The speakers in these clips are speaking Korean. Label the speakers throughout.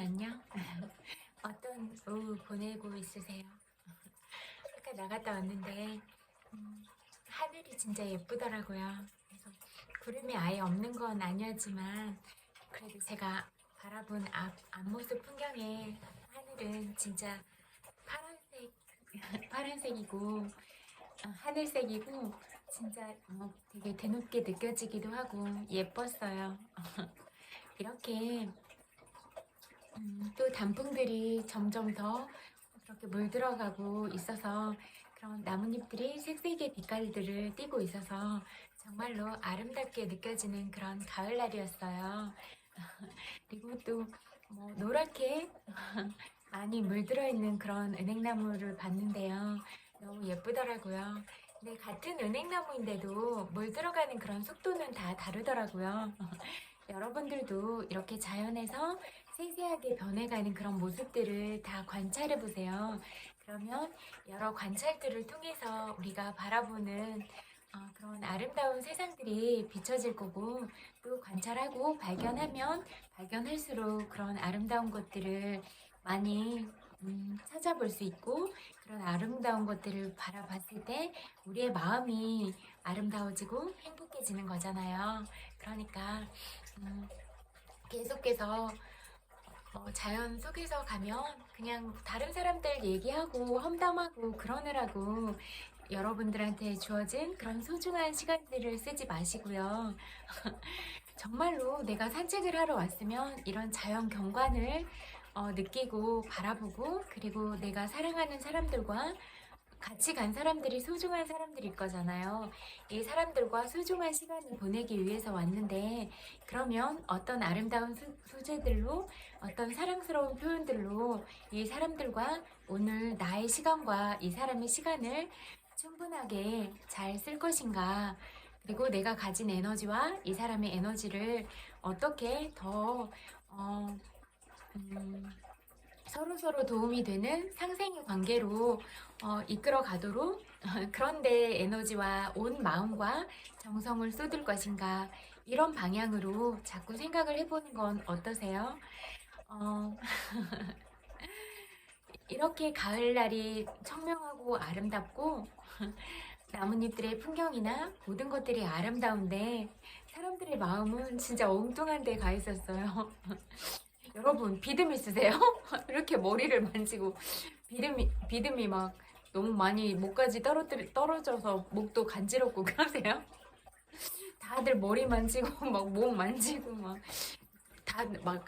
Speaker 1: 안녕. 어떤 오후 보내고 있으세요? 아까 나갔다 왔는데 하늘이 진짜 예쁘더라고요. 그래서 구름이 아예 없는 건 아니었지만 그래도 제가 바라본 앞모습 풍경에 하늘은 진짜 파란색, 파란색이고 하늘색이고 진짜 되게 드높게 느껴지기도 하고 예뻤어요. 이렇게 또 단풍들이 점점 더 그렇게 물들어가고 있어서 그런 나뭇잎들이 색색의 빛깔들을 띠고 있어서 정말로 아름답게 느껴지는 그런 가을날이었어요. 그리고 또 노랗게 많이 물들어 있는 그런 은행나무를 봤는데요. 너무 예쁘더라고요. 근데 같은 은행나무인데도 물들어가는 그런 속도는 다 다르더라고요. 여러분들도 이렇게 자연에서 세세하게 변해가는 그런 모습들을 다 관찰해 보세요. 그러면 여러 관찰들을 통해서 우리가 바라보는 그런 아름다운 세상들이 비춰질 거고, 또 관찰하고 발견하면 발견할수록 그런 아름다운 것들을 많이 찾아볼 수 있고, 그런 아름다운 것들을 바라봤을 때 우리의 마음이 아름다워지고 행복해지는 거잖아요. 그러니까 계속해서 자연 속에서 가면 그냥 다른 사람들 얘기하고 험담하고 그러느라고 여러분들한테 주어진 그런 소중한 시간들을 쓰지 마시고요. 정말로 내가 산책을 하러 왔으면 이런 자연 경관을 느끼고 바라보고, 그리고 내가 사랑하는 사람들과 같이 간 사람들이 소중한 사람들일 거잖아요. 이 사람들과 소중한 시간을 보내기 위해서 왔는데, 그러면 어떤 아름다운 소재들로, 어떤 사랑스러운 표현들로 이 사람들과 오늘 나의 시간과 이 사람의 시간을 충분하게 잘 쓸 것인가, 그리고 내가 가진 에너지와 이 사람의 에너지를 어떻게 더 서로서로 도움이 되는 상생의 관계로 이끌어 가도록 그런데 에너지와 온 마음과 정성을 쏟을 것인가, 이런 방향으로 자꾸 생각을 해보는 건 어떠세요? 어, 이렇게 가을날이 청명하고 아름답고 나뭇잎들의 풍경이나 모든 것들이 아름다운데 사람들의 마음은 진짜 엉뚱한 데 가 있었어요. 여러분, 비듬 있으세요? 이렇게 머리를 만지고 비듬이 막 너무 많이 목까지 떨어져서 목도 간지럽고 그러세요? 다들 머리 만지고 막 목 만지고 막 다 막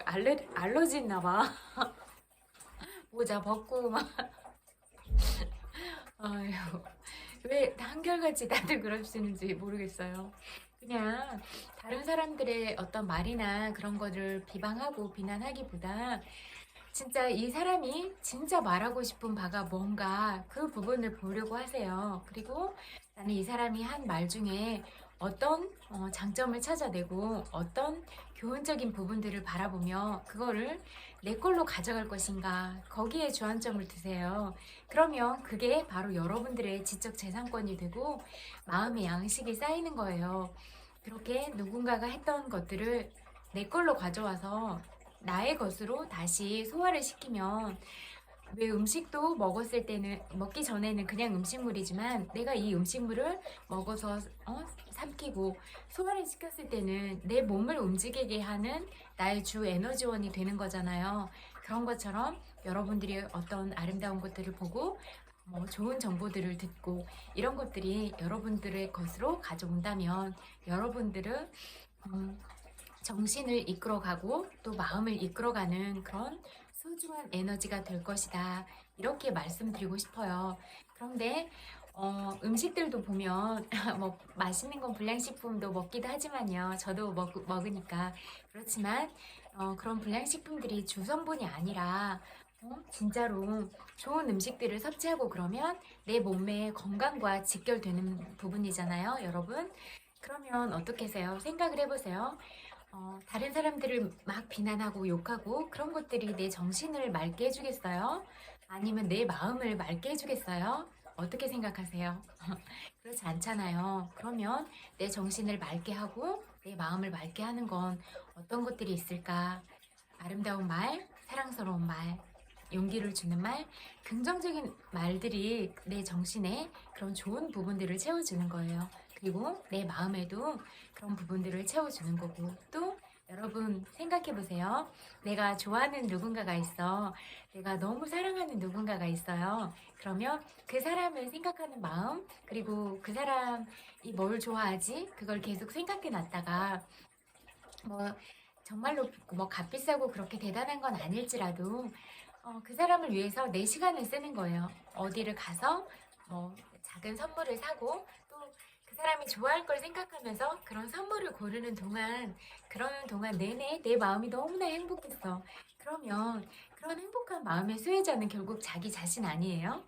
Speaker 1: 알러지 있나 봐. 모자 벗고 막 아유, 왜 한결같이 다들 그러시는지 모르겠어요. 그냥 다른 사람들의 어떤 말이나 그런 거를 비방하고 비난하기보다 진짜 이 사람이 진짜 말하고 싶은 바가 뭔가 그 부분을 보려고 하세요. 그리고 나는 이 사람이 한 말 중에 어떤 장점을 찾아내고 어떤 교훈적인 부분들을 바라보며 그거를 내 걸로 가져갈 것인가, 거기에 주안점을 두세요. 그러면 그게 바로 여러분들의 지적 재산권이 되고 마음의 양식이 쌓이는 거예요. 그렇게 누군가가 했던 것들을 내 걸로 가져와서 나의 것으로 다시 소화를 시키면, 왜 음식도 먹기 전에는 그냥 음식물이지만 내가 이 음식물을 먹어서 삼키고 소화를 시켰을 때는 내 몸을 움직이게 하는 나의 주 에너지원이 되는 거잖아요. 그런 것처럼 여러분들이 어떤 아름다운 것들을 보고 좋은 정보들을 듣고 이런 것들이 여러분들의 것으로 가져온다면 여러분들은 정신을 이끌어가고 또 마음을 이끌어가는 그런 소중한 에너지가 될 것이다. 이렇게 말씀드리고 싶어요. 그런데 음식들도 보면 뭐 맛있는 건 불량식품도 먹기도 하지만요. 저도 먹으니까. 그렇지만 그런 불량식품들이 주성분이 아니라 진짜로 좋은 음식들을 섭취하고 그러면 내 몸의 건강과 직결되는 부분이잖아요, 여러분. 그러면 어떻게 하세요? 생각을 해보세요. 다른 사람들을 막 비난하고 욕하고 그런 것들이 내 정신을 맑게 해주겠어요? 아니면 내 마음을 맑게 해주겠어요? 어떻게 생각하세요? 그렇지 않잖아요. 그러면 내 정신을 맑게 하고 내 마음을 맑게 하는 건 어떤 것들이 있을까? 아름다운 말, 사랑스러운 말, 용기를 주는 말, 긍정적인 말들이 내 정신에 그런 좋은 부분들을 채워주는 거예요. 그리고 내 마음에도 그런 부분들을 채워주는 거고, 또 여러분 생각해 보세요. 내가 좋아하는 누군가가 있어. 내가 너무 사랑하는 누군가가 있어요. 그러면 그 사람을 생각하는 마음, 그리고 그 사람이 뭘 좋아하지? 그걸 계속 생각해 놨다가 뭐 정말로 뭐 값비싸고 그렇게 대단한 건 아닐지라도 그 사람을 위해서 내 시간을 쓰는 거예요. 어디를 가서 뭐 작은 선물을 사고 또 그 사람이 좋아할 걸 생각하면서 그런 선물을 고르는 동안 그러는 동안 내내 내 마음이 너무나 행복했어. 그러면 그런 행복한 마음의 수혜자는 결국 자기 자신 아니에요?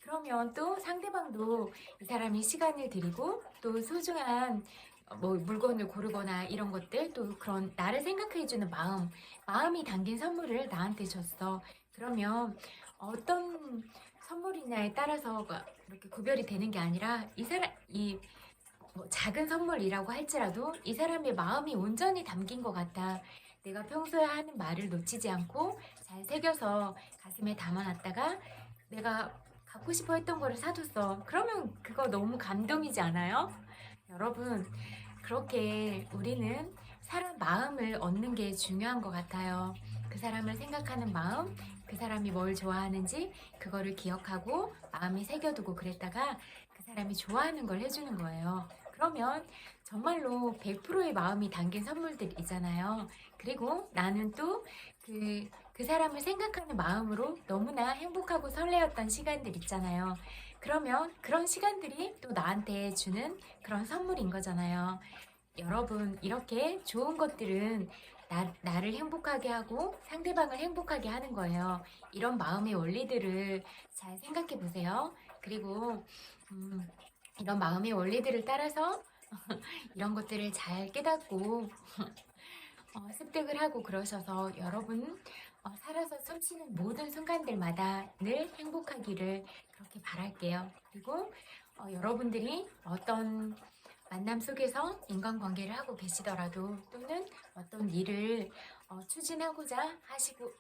Speaker 1: 그러면 또 상대방도 이 사람이 시간을 들이고 또 소중한 뭐 물건을 고르거나 이런 것들 또 그런 나를 생각해주는 마음이 담긴 선물을 나한테 줬어. 그러면 어떤 선물이냐에 따라서 이렇게 구별이 되는 게 아니라 이 사람 뭐 작은 선물이라고 할지라도 이 사람의 마음이 온전히 담긴 것 같아. 내가 평소에 하는 말을 놓치지 않고 잘 새겨서 가슴에 담아놨다가 내가 갖고 싶어 했던 거를 사줬어. 그러면 그거 너무 감동이지 않아요? 여러분, 그렇게 우리는 사람 마음을 얻는 게 중요한 것 같아요. 그 사람을 생각하는 마음, 그 사람이 뭘 좋아하는지 그거를 기억하고 마음에 새겨두고 그랬다가 그 사람이 좋아하는 걸 해주는 거예요. 그러면 정말로 100%의 마음이 담긴 선물들이잖아요. 그리고 나는 또 그 사람을 생각하는 마음으로 너무나 행복하고 설레었던 시간들 있잖아요. 그러면 그런 시간들이 또 나한테 주는 그런 선물인 거잖아요. 여러분, 이렇게 좋은 것들은 나를 행복하게 하고 상대방을 행복하게 하는 거예요. 이런 마음의 원리들을 잘 생각해 보세요. 그리고, 이런 마음의 원리들을 따라서 이런 것들을 잘 깨닫고 습득을 하고 그러셔서 여러분 살아서 숨쉬는 모든 순간들마다 늘 행복하기를 그렇게 바랄게요. 그리고 여러분들이 어떤 만남 속에서 인간관계를 하고 계시더라도 또는 어떤 일을 추진하고자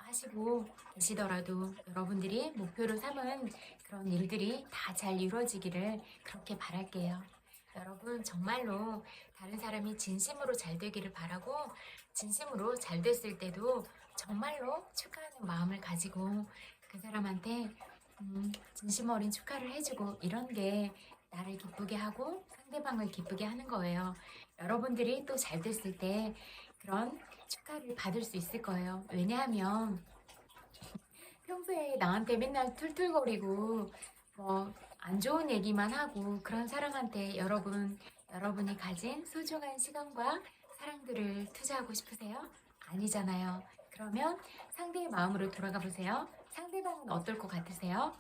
Speaker 1: 하시고 계시더라도 여러분들이 목표로 삼은 그런 일들이 다 잘 이루어지기를 그렇게 바랄게요. 여러분 정말로 다른 사람이 진심으로 잘 되기를 바라고 진심으로 잘 됐을 때도 정말로 축하하는 마음을 가지고 그 사람한테 진심 어린 축하를 해주고 이런 게 나를 기쁘게 하고 상대방을 기쁘게 하는 거예요. 여러분들이 또 잘 됐을 때 그런 축하를 받을 수 있을 거예요. 왜냐하면 평소에 나한테 맨날 툴툴거리고 뭐 안 좋은 얘기만 하고 그런 사람한테 여러분이 가진 소중한 시간과 사랑들을 투자하고 싶으세요? 아니잖아요. 그러면 상대의 마음으로 돌아가 보세요. 상대방은 어떨 것 같으세요?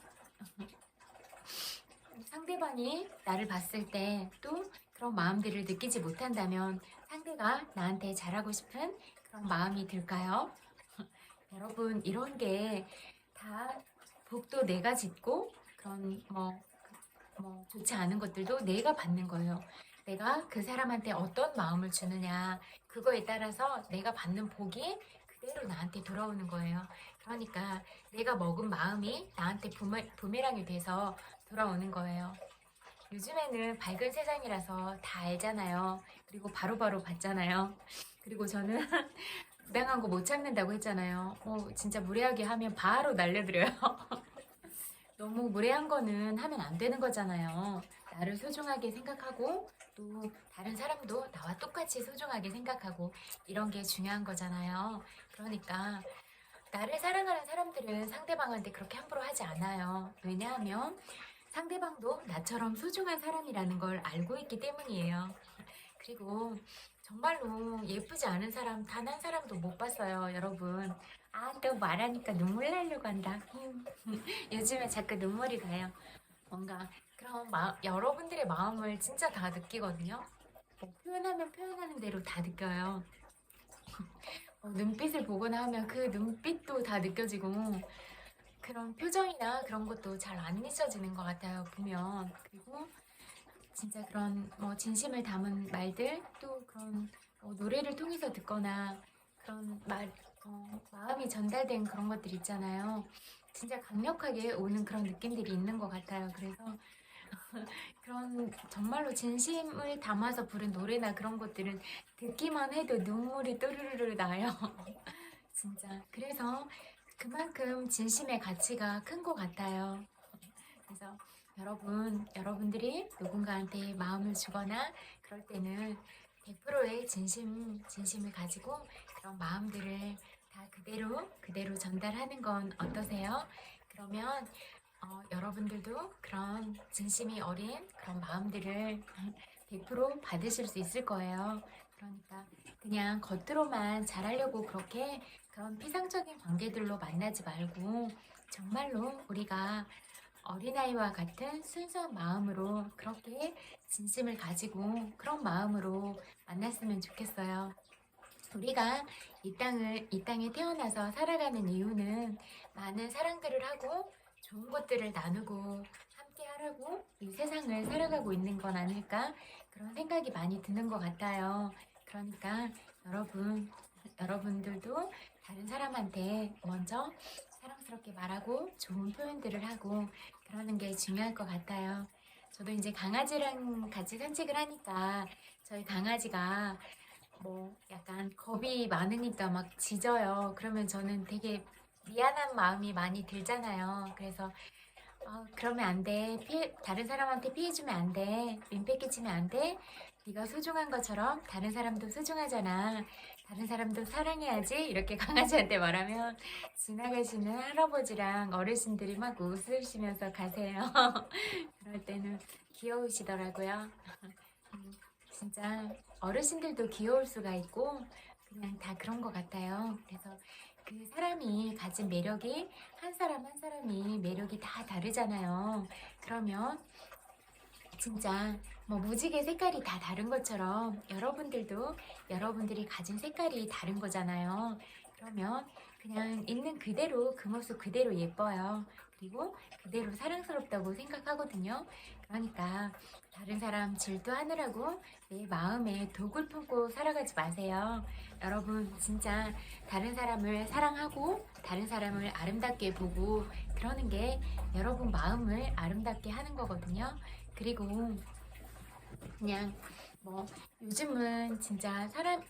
Speaker 1: 상대방이 나를 봤을 때 또 그런 마음들을 느끼지 못한다면 상대가 나한테 잘하고 싶은 그런 마음이 들까요? 여러분 이런 게 다 복도 내가 짓고 그런 뭐 좋지 않은 것들도 내가 받는 거예요. 내가 그 사람한테 어떤 마음을 주느냐 그거에 따라서 내가 받는 복이 그대로 나한테 돌아오는 거예요. 그러니까 내가 먹은 마음이 나한테 부메랑이 돼서 돌아오는 거예요. 요즘에는 밝은 세상이라서 다 알잖아요. 그리고 바로바로 받잖아요. 그리고 저는 부당한 거 못 참는다고 했잖아요. 진짜 무례하게 하면 바로 날려드려요. 너무 무례한 거는 하면 안 되는 거잖아요. 나를 소중하게 생각하고 또 다른 사람도 나와 똑같이 소중하게 생각하고 이런 게 중요한 거잖아요. 그러니까 나를 사랑하는 사람들은 상대방한테 그렇게 함부로 하지 않아요. 왜냐하면 상대방도 나처럼 소중한 사람이라는 걸 알고 있기 때문이에요. 그리고 정말로 예쁘지 않은 사람 단 한 사람도 못 봤어요, 여러분. 또 말하니까 눈물 나려고 한다. 요즘에 자꾸 눈물이 나요. 뭔가 그런 여러분들의 마음을 진짜 다 느끼거든요. 표현하면 표현하는 대로 다 느껴요. 눈빛을 보거나 하면 그 눈빛도 다 느껴지고 그런 표정이나 그런 것도 잘 안 잊혀지는 것 같아요, 보면. 그리고 진짜 그런 진심을 담은 말들 또 그런 노래를 통해서 듣거나 그런 마음이 전달된 그런 것들 있잖아요. 진짜 강력하게 오는 그런 느낌들이 있는 것 같아요. 그래서 그런 정말로 진심을 담아서 부른 노래나 그런 것들은 듣기만 해도 눈물이 또르르르 나요. 진짜. 그래서 그만큼 진심의 가치가 큰 것 같아요. 그래서 여러분들이 누군가한테 마음을 주거나 그럴 때는 100%의 진심을 가지고 그런 마음들을 다 그대로 전달하는 건 어떠세요? 그러면 여러분들도 그런 진심이 어린 그런 마음들을 100% 받으실 수 있을 거예요. 그러니까 그냥 겉으로만 잘하려고 그렇게 그런 피상적인 관계들로 만나지 말고 정말로 우리가 어린아이와 같은 순수한 마음으로 그렇게 진심을 가지고 그런 마음으로 만났으면 좋겠어요. 우리가 이 땅에 태어나서 살아가는 이유는 많은 사랑들을 하고 좋은 것들을 나누고 함께 하라고 이 세상을 살아가고 있는 건 아닐까 그런 생각이 많이 드는 것 같아요. 그러니까 여러분들도 다른 사람한테 먼저 사랑스럽게 말하고 좋은 표현들을 하고 그러는 게 중요할 것 같아요. 저도 이제 강아지랑 같이 산책을 하니까 저희 강아지가 뭐 약간 겁이 많으니까 막 짖어요. 그러면 저는 되게 미안한 마음이 많이 들잖아요. 그래서 그러면 안 돼. 다른 사람한테 피해주면 안 돼. 민폐 끼치면 안 돼. 네가 소중한 것처럼 다른 사람도 소중하잖아. 다른 사람도 사랑해야지. 이렇게 강아지한테 말하면 지나가시는 할아버지랑 어르신들이 막 웃으시면서 가세요. 그럴 때는 귀여우시더라고요. 진짜 어르신들도 귀여울 수가 있고 그냥 다 그런 것 같아요. 그래서 그 사람이 가진 매력이 한 사람 한 사람이 매력이 다 다르잖아요. 그러면 진짜 뭐 무지개 색깔이 다 다른 것처럼 여러분들도 여러분들이 가진 색깔이 다른 거잖아요. 그러면 그냥 있는 그대로 그 모습 그대로 예뻐요. 그리고 그대로 사랑스럽다고 생각하거든요. 그러니까 다른 사람 질투하느라고 내 마음에 독을 품고 살아가지 마세요. 여러분 진짜 다른 사람을 사랑하고 다른 사람을 아름답게 보고 그러는 게 여러분 마음을 아름답게 하는 거거든요. 그리고 그냥 뭐 요즘은 진짜 사람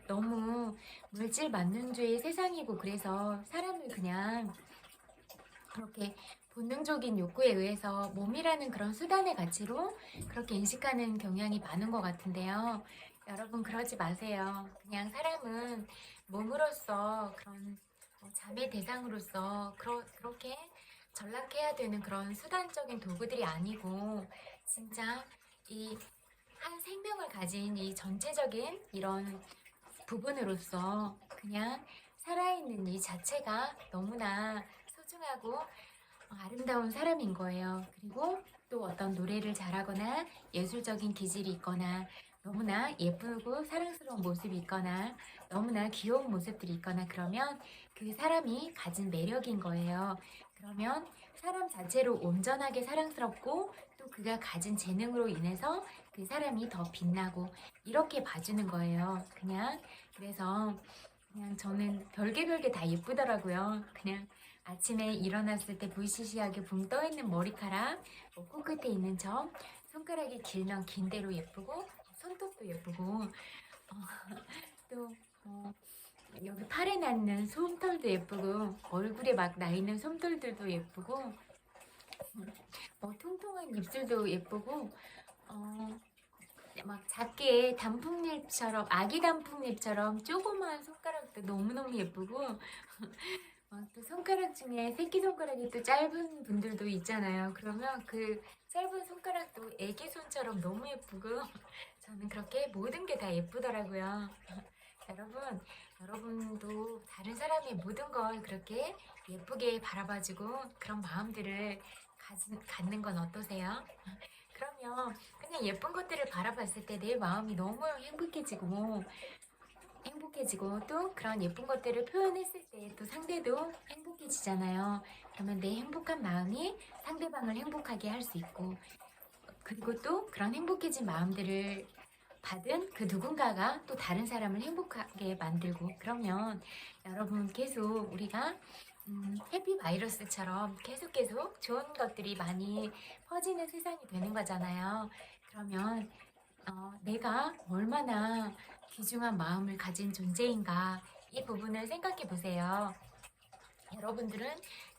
Speaker 1: 너무 물질 만능주의 세상이고 그래서 사람을 그냥 그렇게 본능적인 욕구에 의해서 몸이라는 그런 수단의 가치로 그렇게 인식하는 경향이 많은 것 같은데요. 여러분 그러지 마세요. 그냥 사람은 몸으로서 그런 자매 대상으로서 그렇게 전락해야 되는 그런 수단적인 도구들이 아니고 진짜 이 한 생명을 가진 이 전체적인 이런 부분으로서 그냥 살아있는 이 자체가 너무나 소중하고 아름다운 사람인 거예요. 그리고 또 어떤 노래를 잘하거나 예술적인 기질이 있거나 너무나 예쁘고 사랑스러운 모습이 있거나 너무나 귀여운 모습들이 있거나 그러면 그 사람이 가진 매력인 거예요. 그러면 사람 자체로 온전하게 사랑스럽고 또 그가 가진 재능으로 인해서 그 사람이 더 빛나고 이렇게 봐주는 거예요. 그래서 그냥 저는 별게 다 예쁘더라고요. 그냥 아침에 일어났을 때 부시시하게 붕 떠있는 머리카락, 뭐 코끝에 있는 점, 손가락이 길면 긴 대로 예쁘고 손톱도 예쁘고 또 여기 팔에 낳는 솜털도 예쁘고 얼굴에 막 나 있는 솜털들도 예쁘고 통통한 입술도 예쁘고 막 작게 단풍잎처럼 아기 단풍잎처럼 조그마한 손가락도 너무너무 예쁘고 또 손가락 중에 새끼손가락이 또 짧은 분들도 있잖아요. 그러면 그 짧은 손가락도 애기 손처럼 너무 예쁘고 저는 그렇게 모든 게 다 예쁘더라고요. 여러분도 다른 사람의 모든 걸 그렇게 예쁘게 바라봐주고 그런 마음들을 갖는 건 어떠세요? 그러면 그냥 예쁜 것들을 바라봤을 때 내 마음이 너무 행복해지고 또 그런 예쁜 것들을 표현했을 때 또 상대도 행복해지잖아요. 그러면 내 행복한 마음이 상대방을 행복하게 할 수 있고 그리고 또 그런 행복해진 마음들을 받은 그 누군가가 또 다른 사람을 행복하게 만들고, 그러면 여러분 계속 우리가 해피 바이러스처럼 계속 좋은 것들이 많이 퍼지는 세상이 되는 거잖아요. 그러면 내가 얼마나 귀중한 마음을 가진 존재인가, 이 부분을 생각해 보세요. 여러분들은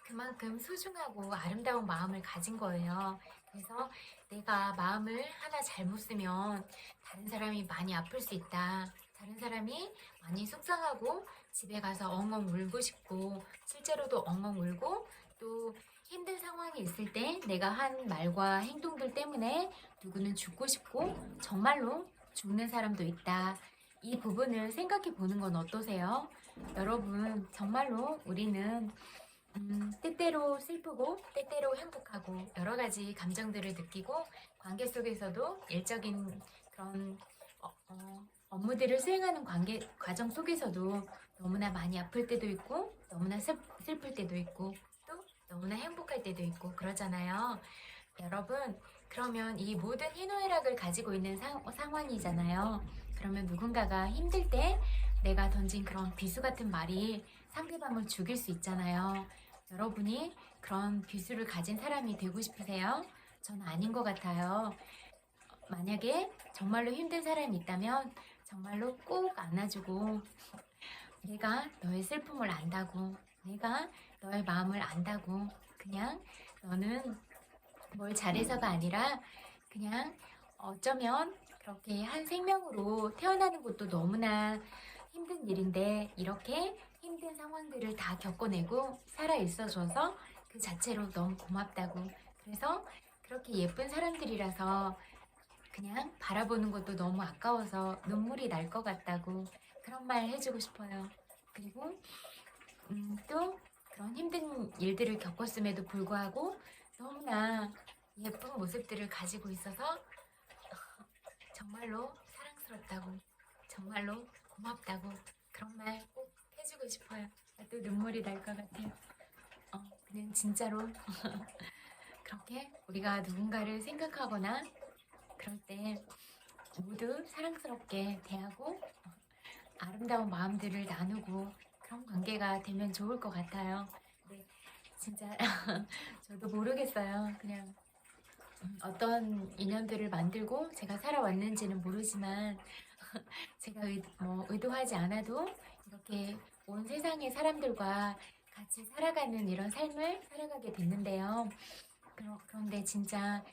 Speaker 1: 그만큼 소중하고 아름다운 마음을 가진 거예요. 그래서 내가 마음을 하나 잘못 쓰면 다른 사람이 많이 아플 수 있다. 다른 사람이 많이 속상하고 집에 가서 엉엉 울고 싶고, 실제로도 엉엉 울고, 또 힘든 상황이 있을 때 내가 한 말과 행동들 때문에 누구는 죽고 싶고 정말로 죽는 사람도 있다. 이 부분을 생각해 보는 건 어떠세요? 여러분, 정말로 우리는 때때로 슬프고 때때로 행복하고 여러 가지 감정들을 느끼고, 관계 속에서도 일적인 그런 업무들을 수행하는 관계 과정 속에서도 너무나 많이 아플 때도 있고, 너무나 슬플 때도 있고, 또 너무나 행복할 때도 있고 그러잖아요. 여러분, 그러면 이 모든 희노애락을 가지고 있는 상황이잖아요. 그러면 누군가가 힘들 때 내가 던진 그런 비수 같은 말이 상대방을 죽일 수 있잖아요. 여러분이 그런 비수를 가진 사람이 되고 싶으세요? 저는 아닌 것 같아요. 만약에 정말로 힘든 사람이 있다면 정말로 꼭 안아주고, 내가 너의 슬픔을 안다고, 내가 너의 마음을 안다고, 그냥 너는 뭘 잘해서가 아니라 그냥 어쩌면 그렇게 한 생명으로 태어나는 것도 너무나 힘든 일인데, 이렇게 힘든 상황들을 다 겪어내고 살아 있어줘서 그 자체로 너무 고맙다고, 그래서 그렇게 예쁜 사람들이라서 그냥 바라보는 것도 너무 아까워서 눈물이 날 것 같다고, 그런 말 해주고 싶어요. 그리고 또 그런 힘든 일들을 겪었음에도 불구하고 너무나 예쁜 모습들을 가지고 있어서 정말로 사랑스럽다고, 정말로 고맙다고, 그런 말 꼭 해주고 싶어요. 또 눈물이 날 것 같아요. 그냥 진짜로 그렇게 우리가 누군가를 생각하거나 그럴 때 모두 사랑스럽게 대하고 아름다운 마음들을 나누고 그런 관계가 되면 좋을 것 같아요. 네, 진짜 저도 모르겠어요. 그냥 어떤 인연들을 만들고 제가 살아왔는지는 모르지만 제가 의도하지 않아도 이렇게 온 세상의 사람들과 같이 살아가는 이런 삶을 살아가게 됐는데요. 그런데 진짜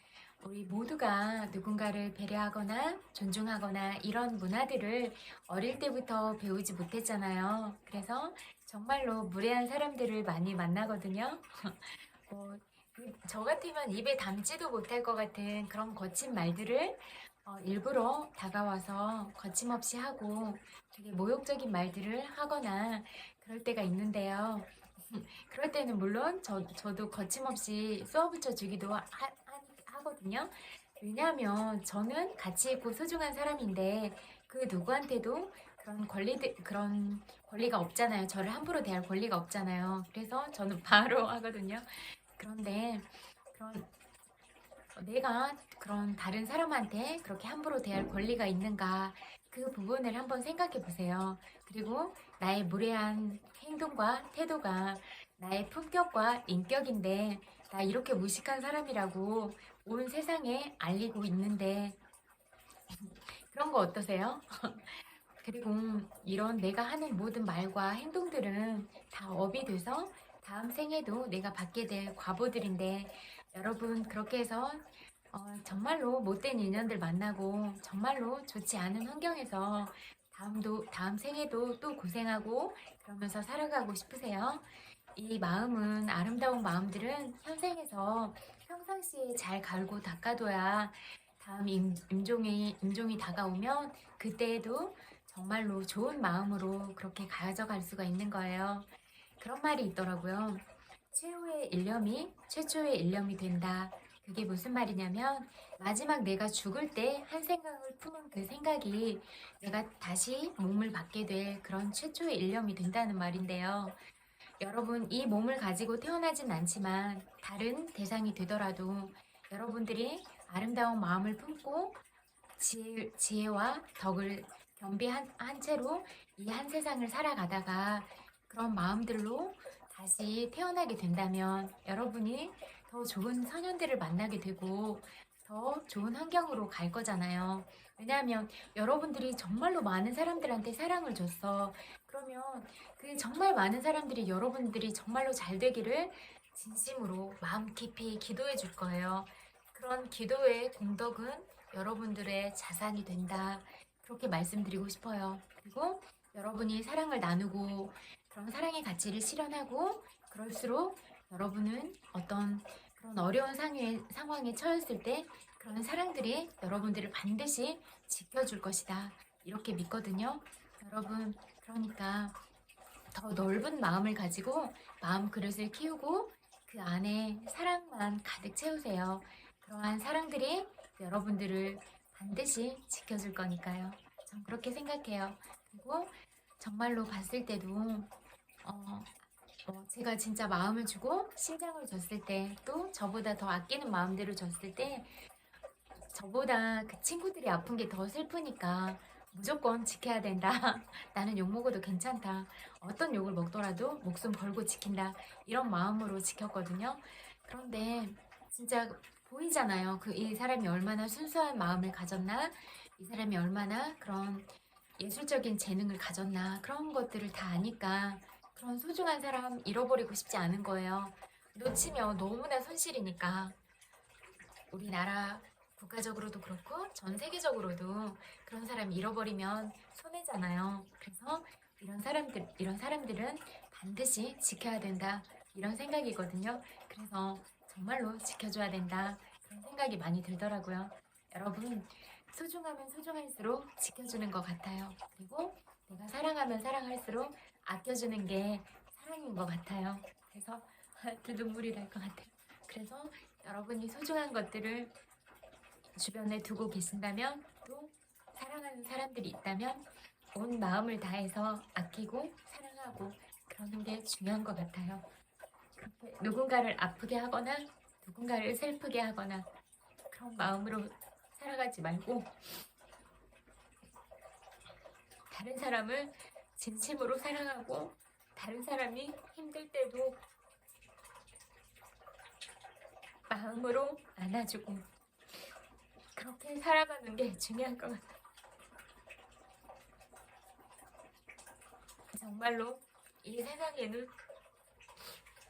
Speaker 1: 우리 모두가 누군가를 배려하거나 존중하거나 이런 문화들을 어릴 때부터 배우지 못했잖아요. 그래서 정말로 무례한 사람들을 많이 만나거든요. 저 같으면 입에 담지도 못할 것 같은 그런 거친 말들을 일부러 다가와서 거침없이 하고 되게 모욕적인 말들을 하거나 그럴 때가 있는데요. 그럴 때는 물론 저도 거침없이 쏘아붙여 주기도 하거든요. 왜냐하면 저는 가치 있고 소중한 사람인데 그 누구한테도 그런 권리가 없잖아요. 저를 함부로 대할 권리가 없잖아요. 그래서 저는 바로 하거든요. 그런데 내가 그런 다른 사람한테 그렇게 함부로 대할 권리가 있는가, 그 부분을 한번 생각해 보세요. 그리고 나의 무례한 행동과 태도가 나의 품격과 인격인데, 나 이렇게 무식한 사람이라고 온 세상에 알리고 있는데 그런 거 어떠세요? 그리고 이런 내가 하는 모든 말과 행동들은 다 업이 돼서 다음 생에도 내가 받게 될 과보들인데, 여러분 그렇게 해서 정말로 못된 인연들 만나고 정말로 좋지 않은 환경에서 다음 생에도 또 고생하고 그러면서 살아가고 싶으세요? 이 마음은, 아름다운 마음들은 현생에서 평상시에 잘 갈고 닦아둬야 다음 임종이 다가오면 그때에도 정말로 좋은 마음으로 그렇게 가져갈 수가 있는 거예요. 그런 말이 있더라고요. 최후의 일념이 최초의 일념이 된다. 그게 무슨 말이냐면, 마지막 내가 죽을 때 한 생각을 푸는 그 생각이 내가 다시 몸을 받게 될 그런 최초의 일념이 된다는 말인데요. 여러분, 이 몸을 가지고 태어나진 않지만 다른 대상이 되더라도 여러분들이 아름다운 마음을 품고 지혜와 덕을 겸비한 한 채로 이 한 세상을 살아가다가 그런 마음들로 다시 태어나게 된다면 여러분이 더 좋은 선현들을 만나게 되고 더 좋은 환경으로 갈 거잖아요. 왜냐하면 여러분들이 정말로 많은 사람들한테 사랑을 줬어. 그러면 그 정말 많은 사람들이 여러분들이 정말로 잘 되기를 진심으로 마음 깊이 기도해 줄 거예요. 그런 기도의 공덕은 여러분들의 자산이 된다. 그렇게 말씀드리고 싶어요. 그리고 여러분이 사랑을 나누고 그런 사랑의 가치를 실현하고 그럴수록 여러분은 어떤 그런 어려운 상황에 처했을 때 그런 사랑들이 여러분들을 반드시 지켜줄 것이다. 이렇게 믿거든요. 여러분, 그러니까 더 넓은 마음을 가지고 마음 그릇을 키우고 그 안에 사랑만 가득 채우세요. 그러한 사랑들이 여러분들을 반드시 지켜줄 거니까요. 전 그렇게 생각해요. 그리고 정말로 봤을 때도 제가 진짜 마음을 주고 심장을 줬을 때 또 저보다 더 아끼는 마음대로 줬을 때 저보다 그 친구들이 아픈 게 더 슬프니까 무조건 지켜야 된다. 나는 욕 먹어도 괜찮다. 어떤 욕을 먹더라도 목숨 걸고 지킨다. 이런 마음으로 지켰거든요. 그런데 진짜 보이잖아요. 이 사람이 얼마나 순수한 마음을 가졌나, 이 사람이 얼마나 그런 예술적인 재능을 가졌나, 그런 것들을 다 아니까 그런 소중한 사람 잃어버리고 싶지 않은 거예요. 놓치면 너무나 손실이니까. 우리나라 국가적으로도 그렇고 전 세계적으로도 그런 사람 잃어버리면 손해잖아요. 그래서 이런 사람들은 반드시 지켜야 된다. 이런 생각이거든요. 그래서 정말로 지켜줘야 된다. 그런 생각이 많이 들더라고요. 여러분, 소중하면 소중할수록 지켜주는 것 같아요. 그리고 내가 사랑하면 사랑할수록 아껴주는 게 사랑인 것 같아요. 그래서 또 눈물이 날 것 같아요. 그래서 여러분이 소중한 것들을 주변에 두고 계신다면 또 사랑하는 사람들이 있다면 온 마음을 다해서 아끼고 사랑하고 그러는 게 중요한 것 같아요. 그렇게 누군가를 아프게 하거나 누군가를 슬프게 하거나 그런 마음으로 살아가지 말고 다른 사람을 진심으로 사랑하고 다른 사람이 힘들 때도 마음으로 안아주고 그렇게 살아가는 게 중요한 것 같아요. 정말로 이 세상에는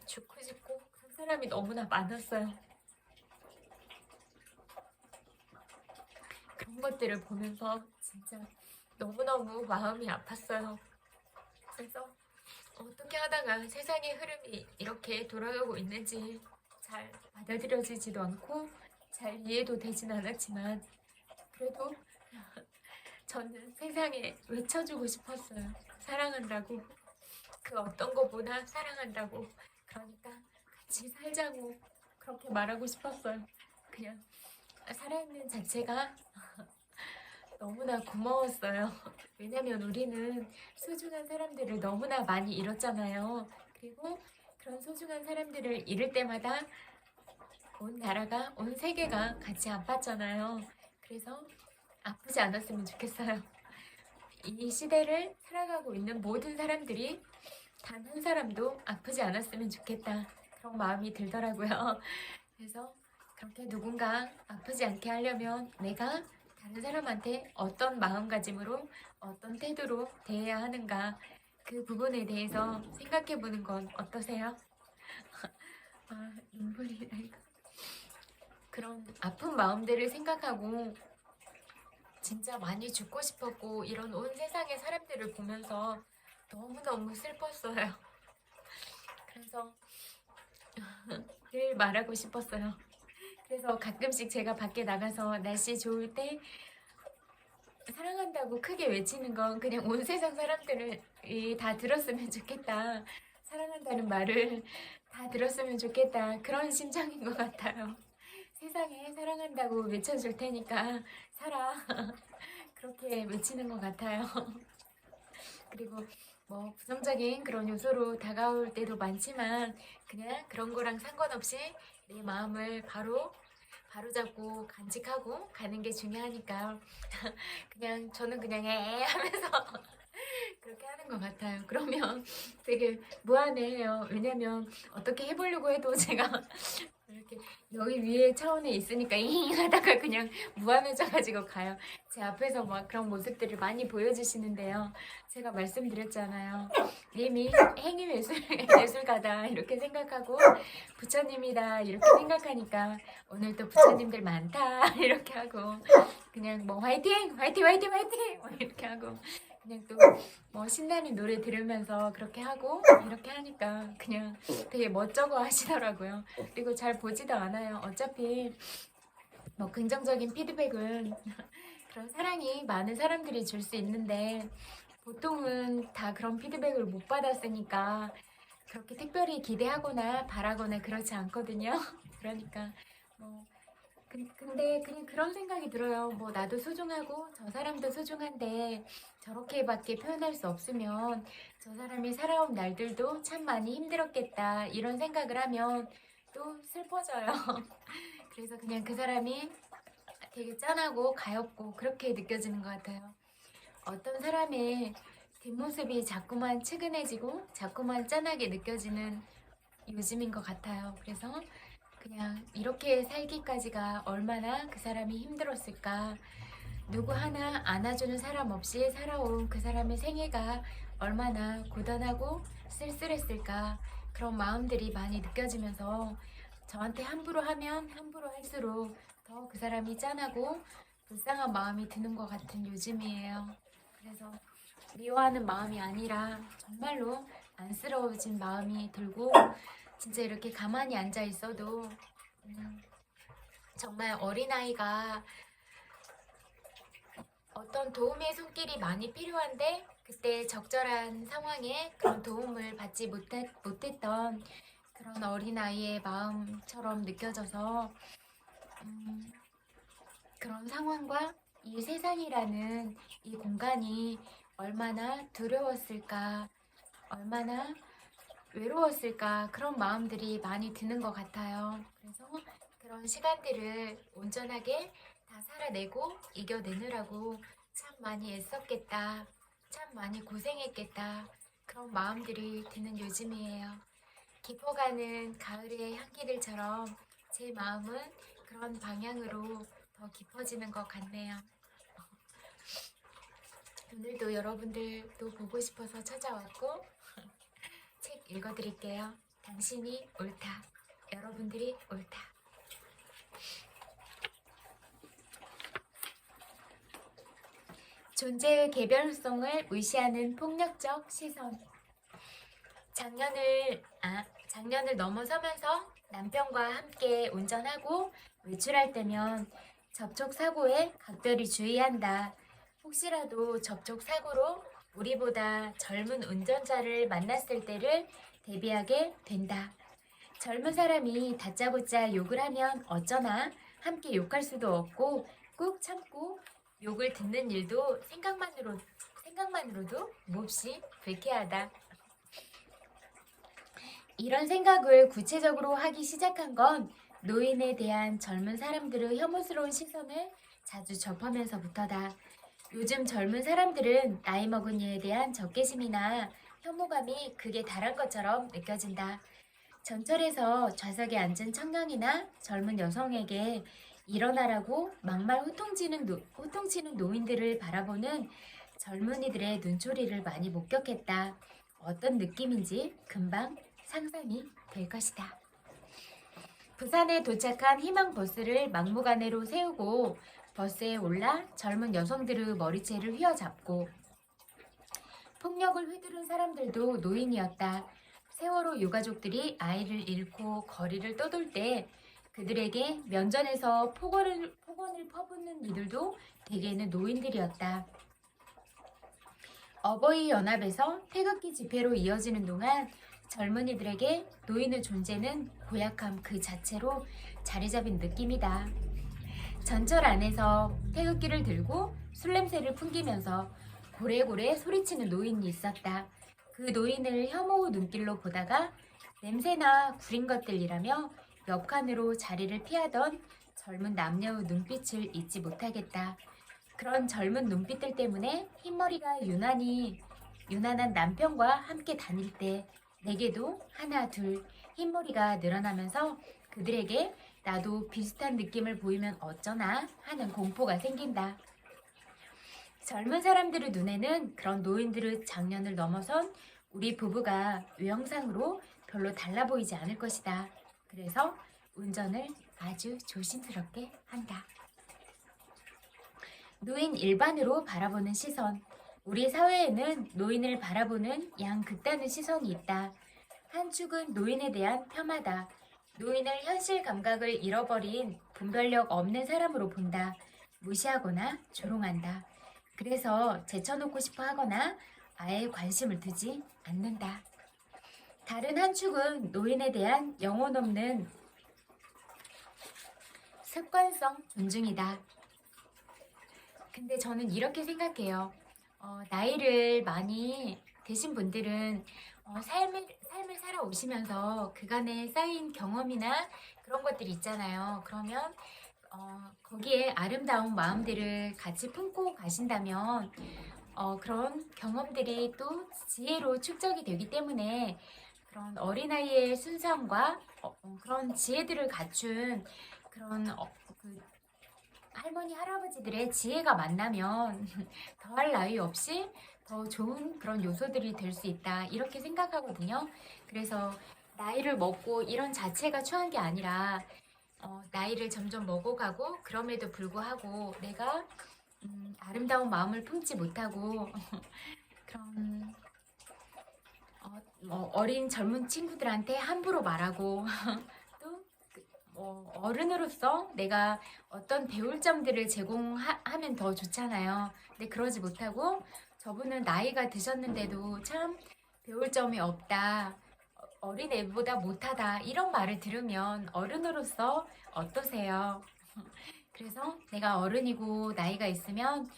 Speaker 1: 죽고 싶고 그런 사람이 너무나 많았어요. 그런 것들을 보면서 진짜 너무너무 마음이 아팠어요. 그래서 어떻게 하다가 세상의 흐름이 이렇게 돌아가고 있는지 잘 받아들여지지도 않고 잘 이해도 되진 않았지만 그래도 저는 세상에 외쳐주고 싶었어요. 사랑한다고. 그 어떤 것보다 사랑한다고. 그러니까 같이 살자고 그렇게 말하고 싶었어요. 그냥 살아있는 자체가 너무나 고마웠어요. 왜냐면 우리는 소중한 사람들을 너무나 많이 잃었잖아요. 그리고 그런 소중한 사람들을 잃을 때마다 온 나라가, 온 세계가 같이 아팠잖아요. 그래서 아프지 않았으면 좋겠어요. 이 시대를 살아가고 있는 모든 사람들이 단 한 사람도 아프지 않았으면 좋겠다. 그런 마음이 들더라고요. 그래서 그렇게 누군가 아프지 않게 하려면 내가 다른 사람한테 어떤 마음가짐으로 어떤 태도로 대해야 하는가 그 부분에 대해서 생각해 보는 건 어떠세요? 눈물이 나요. 그런 아픈 마음들을 생각하고 진짜 많이 죽고 싶었고 이런 온 세상의 사람들을 보면서 너무너무 슬펐어요. 그래서 늘 말하고 싶었어요. 그래서 가끔씩 제가 밖에 나가서 날씨 좋을 때 사랑한다고 크게 외치는 건 그냥 온 세상 사람들을 다 들었으면 좋겠다. 사랑한다는 말을 다 들었으면 좋겠다. 그런 심정인 것 같아요. 세상에 사랑한다고 외쳐줄 테니까 살아. 그렇게 외치는 것 같아요. 그리고 뭐 부정적인 그런 요소로 다가올 때도 많지만 그냥 그런 거랑 상관없이 내 마음을 바로 바로잡고 간직하고 가는 게 중요하니까 그냥 저는 그냥 에 하면서 그렇게 하는 것 같아요. 그러면 되게 무안해요. 왜냐면 어떻게 해보려고 해도 제가 이렇게 여기 위에 차원에 있으니까 잉 하다가 그냥 무안해져가지고 가요. 제 앞에서 막 그런 모습들을 많이 보여주시는데요. 제가 말씀드렸잖아요. 님이 예술가다 이렇게 생각하고 부처님이다 이렇게 생각하니까 오늘 또 부처님들 많다 이렇게 하고 그냥 뭐 화이팅! 화이팅! 화이팅! 화이팅! 뭐 이렇게 하고 그냥 또 뭐 신나는 노래 들으면서 그렇게 하고 이렇게 하니까 그냥 되게 멋쩍어 하시더라고요. 그리고 잘 보지도 않아요. 어차피 뭐 긍정적인 피드백은 그런 사랑이 많은 사람들이 줄 수 있는데 보통은 다 그런 피드백을 못 받았으니까 그렇게 특별히 기대하거나 바라거나 그렇지 않거든요. 그러니까 뭐 근데 그냥 그런 생각이 들어요. 뭐 나도 소중하고 저 사람도 소중한데 저렇게밖에 표현할 수 없으면 저 사람이 살아온 날들도 참 많이 힘들었겠다 이런 생각을 하면 또 슬퍼져요. 그래서 그냥 그 사람이 되게 짠하고 가엽고 그렇게 느껴지는 것 같아요. 어떤 사람의 뒷모습이 자꾸만 측은해지고 자꾸만 짠하게 느껴지는 요즘인 것 같아요. 그래서 그냥 이렇게 살기까지가 얼마나 그 사람이 힘들었을까. 누구 하나 안아주는 사람 없이 살아온 그 사람의 생애가 얼마나 고단하고 쓸쓸했을까. 그런 마음들이 많이 느껴지면서 저한테 함부로 하면 함부로 할수록 더 그 사람이 짠하고 불쌍한 마음이 드는 것 같은 요즘이에요. 그래서 미워하는 마음이 아니라 정말로 안쓰러워진 마음이 들고 진짜 이렇게 가만히 앉아 있어도 정말 어린아이가 어떤 도움의 손길이 많이 필요한데 그때 적절한 상황에 그런 도움을 받지 못했던 그런 어린아이의 마음처럼 느껴져서 그런 상황과 이 세상이라는 이 공간이 얼마나 두려웠을까, 얼마나 외로웠을까 그런 마음들이 많이 드는 것 같아요. 그래서 그런 시간들을 온전하게 다 살아내고 이겨내느라고 참 많이 애썼겠다, 참 많이 고생했겠다 그런 마음들이 드는 요즘이에요. 깊어가는 가을의 향기들처럼 제 마음은 그런 방향으로 더 깊어지는 것 같네요. 오늘도 여러분들도 보고 싶어서 찾아왔고 책 읽어드릴게요. 당신이 옳다. 여러분들이 옳다. 존재의 개별성을 무시하는 폭력적 시선. 작년을 넘어서면서 남편과 함께 운전하고 외출할 때면 접촉사고에 각별히 주의한다. 혹시라도 접촉사고로 우리보다 젊은 운전자를 만났을 때를 대비하게 된다. 젊은 사람이 다짜고짜 욕을 하면 어쩌나 함께 욕할 수도 없고 꾹 참고 욕을 듣는 일도 생각만으로도 몹시 불쾌하다. 이런 생각을 구체적으로 하기 시작한 건 노인에 대한 젊은 사람들의 혐오스러운 시선을 자주 접하면서부터다. 요즘 젊은 사람들은 나이 먹은 이에 대한 적개심이나 혐오감이 극에 달한 것처럼 느껴진다. 전철에서 좌석에 앉은 청년이나 젊은 여성에게 일어나라고 막말 호통치는 노인들을 바라보는 젊은이들의 눈초리를 많이 목격했다. 어떤 느낌인지 금방 상상이 될 것이다. 부산에 도착한 희망버스를 막무가내로 세우고 버스에 올라 젊은 여성들의 머리채를 휘어잡고 폭력을 휘두른 사람들도 노인이었다. 세월호 유가족들이 아이를 잃고 거리를 떠돌 때 그들에게 면전에서 폭언을 퍼붓는 이들도 대개는 노인들이었다. 어버이 연합에서 태극기 집회로 이어지는 동안 젊은이들에게 노인의 존재는 고약함 그 자체로 자리 잡은 느낌이다. 전철 안에서 태극기를 들고 술 냄새를 풍기면서 고래고래 소리치는 노인이 있었다. 그 노인을 혐오 눈길로 보다가 냄새나 구린 것들이라며 옆 칸으로 자리를 피하던 젊은 남녀의 눈빛을 잊지 못하겠다. 그런 젊은 눈빛들 때문에 흰머리가 유난한 남편과 함께 다닐 때 내게도 하나 둘 흰머리가 늘어나면서 그들에게 나도 비슷한 느낌을 보이면 어쩌나 하는 공포가 생긴다. 젊은 사람들의 눈에는 그런 노인들의 장년을 넘어선 우리 부부가 외형상으로 별로 달라 보이지 않을 것이다. 그래서 운전을 아주 조심스럽게 한다. 노인 일반으로 바라보는 시선. 우리 사회에는 노인을 바라보는 양극단의 시선이 있다. 한 축은 노인에 대한 폄하다. 노인을 현실 감각을 잃어버린 분별력 없는 사람으로 본다. 무시하거나 조롱한다. 그래서 제쳐놓고 싶어 하거나 아예 관심을 두지 않는다. 다른 한 축은 노인에 대한 영혼 없는 습관성 존중이다. 근데 저는 이렇게 생각해요. 나이를 많이 드신 분들은 삶을 살아오시면서 그간에 쌓인 경험이나 그런 것들이 있잖아요. 그러면 거기에 아름다운 마음들을 같이 품고 가신다면 그런 경험들이 또 지혜로 축적이 되기 때문에 그런 어린아이의 순수함과 그런 지혜들을 갖춘 그런 그 할머니 할아버지들의 지혜가 만나면 더할 나위 없이 더 좋은 그런 요소들이 될 수 있다 이렇게 생각하거든요. 그래서 나이를 먹고 이런 자체가 추한 게 아니라 나이를 점점 먹어가고 그럼에도 불구하고 내가 아름다운 마음을 품지 못하고 그런 어린 젊은 친구들한테 함부로 말하고 또 어른으로서 내가 어떤 배울 점들을 제공하면 더 좋잖아요. 근데 그러지 못하고 저분은 나이가 드셨는데도 참 배울 점이 없다. 어린애보다 못하다. 이런 말을 들으면 어른으로서 어떠세요? 그래서 내가 어른이고 나이가 있으면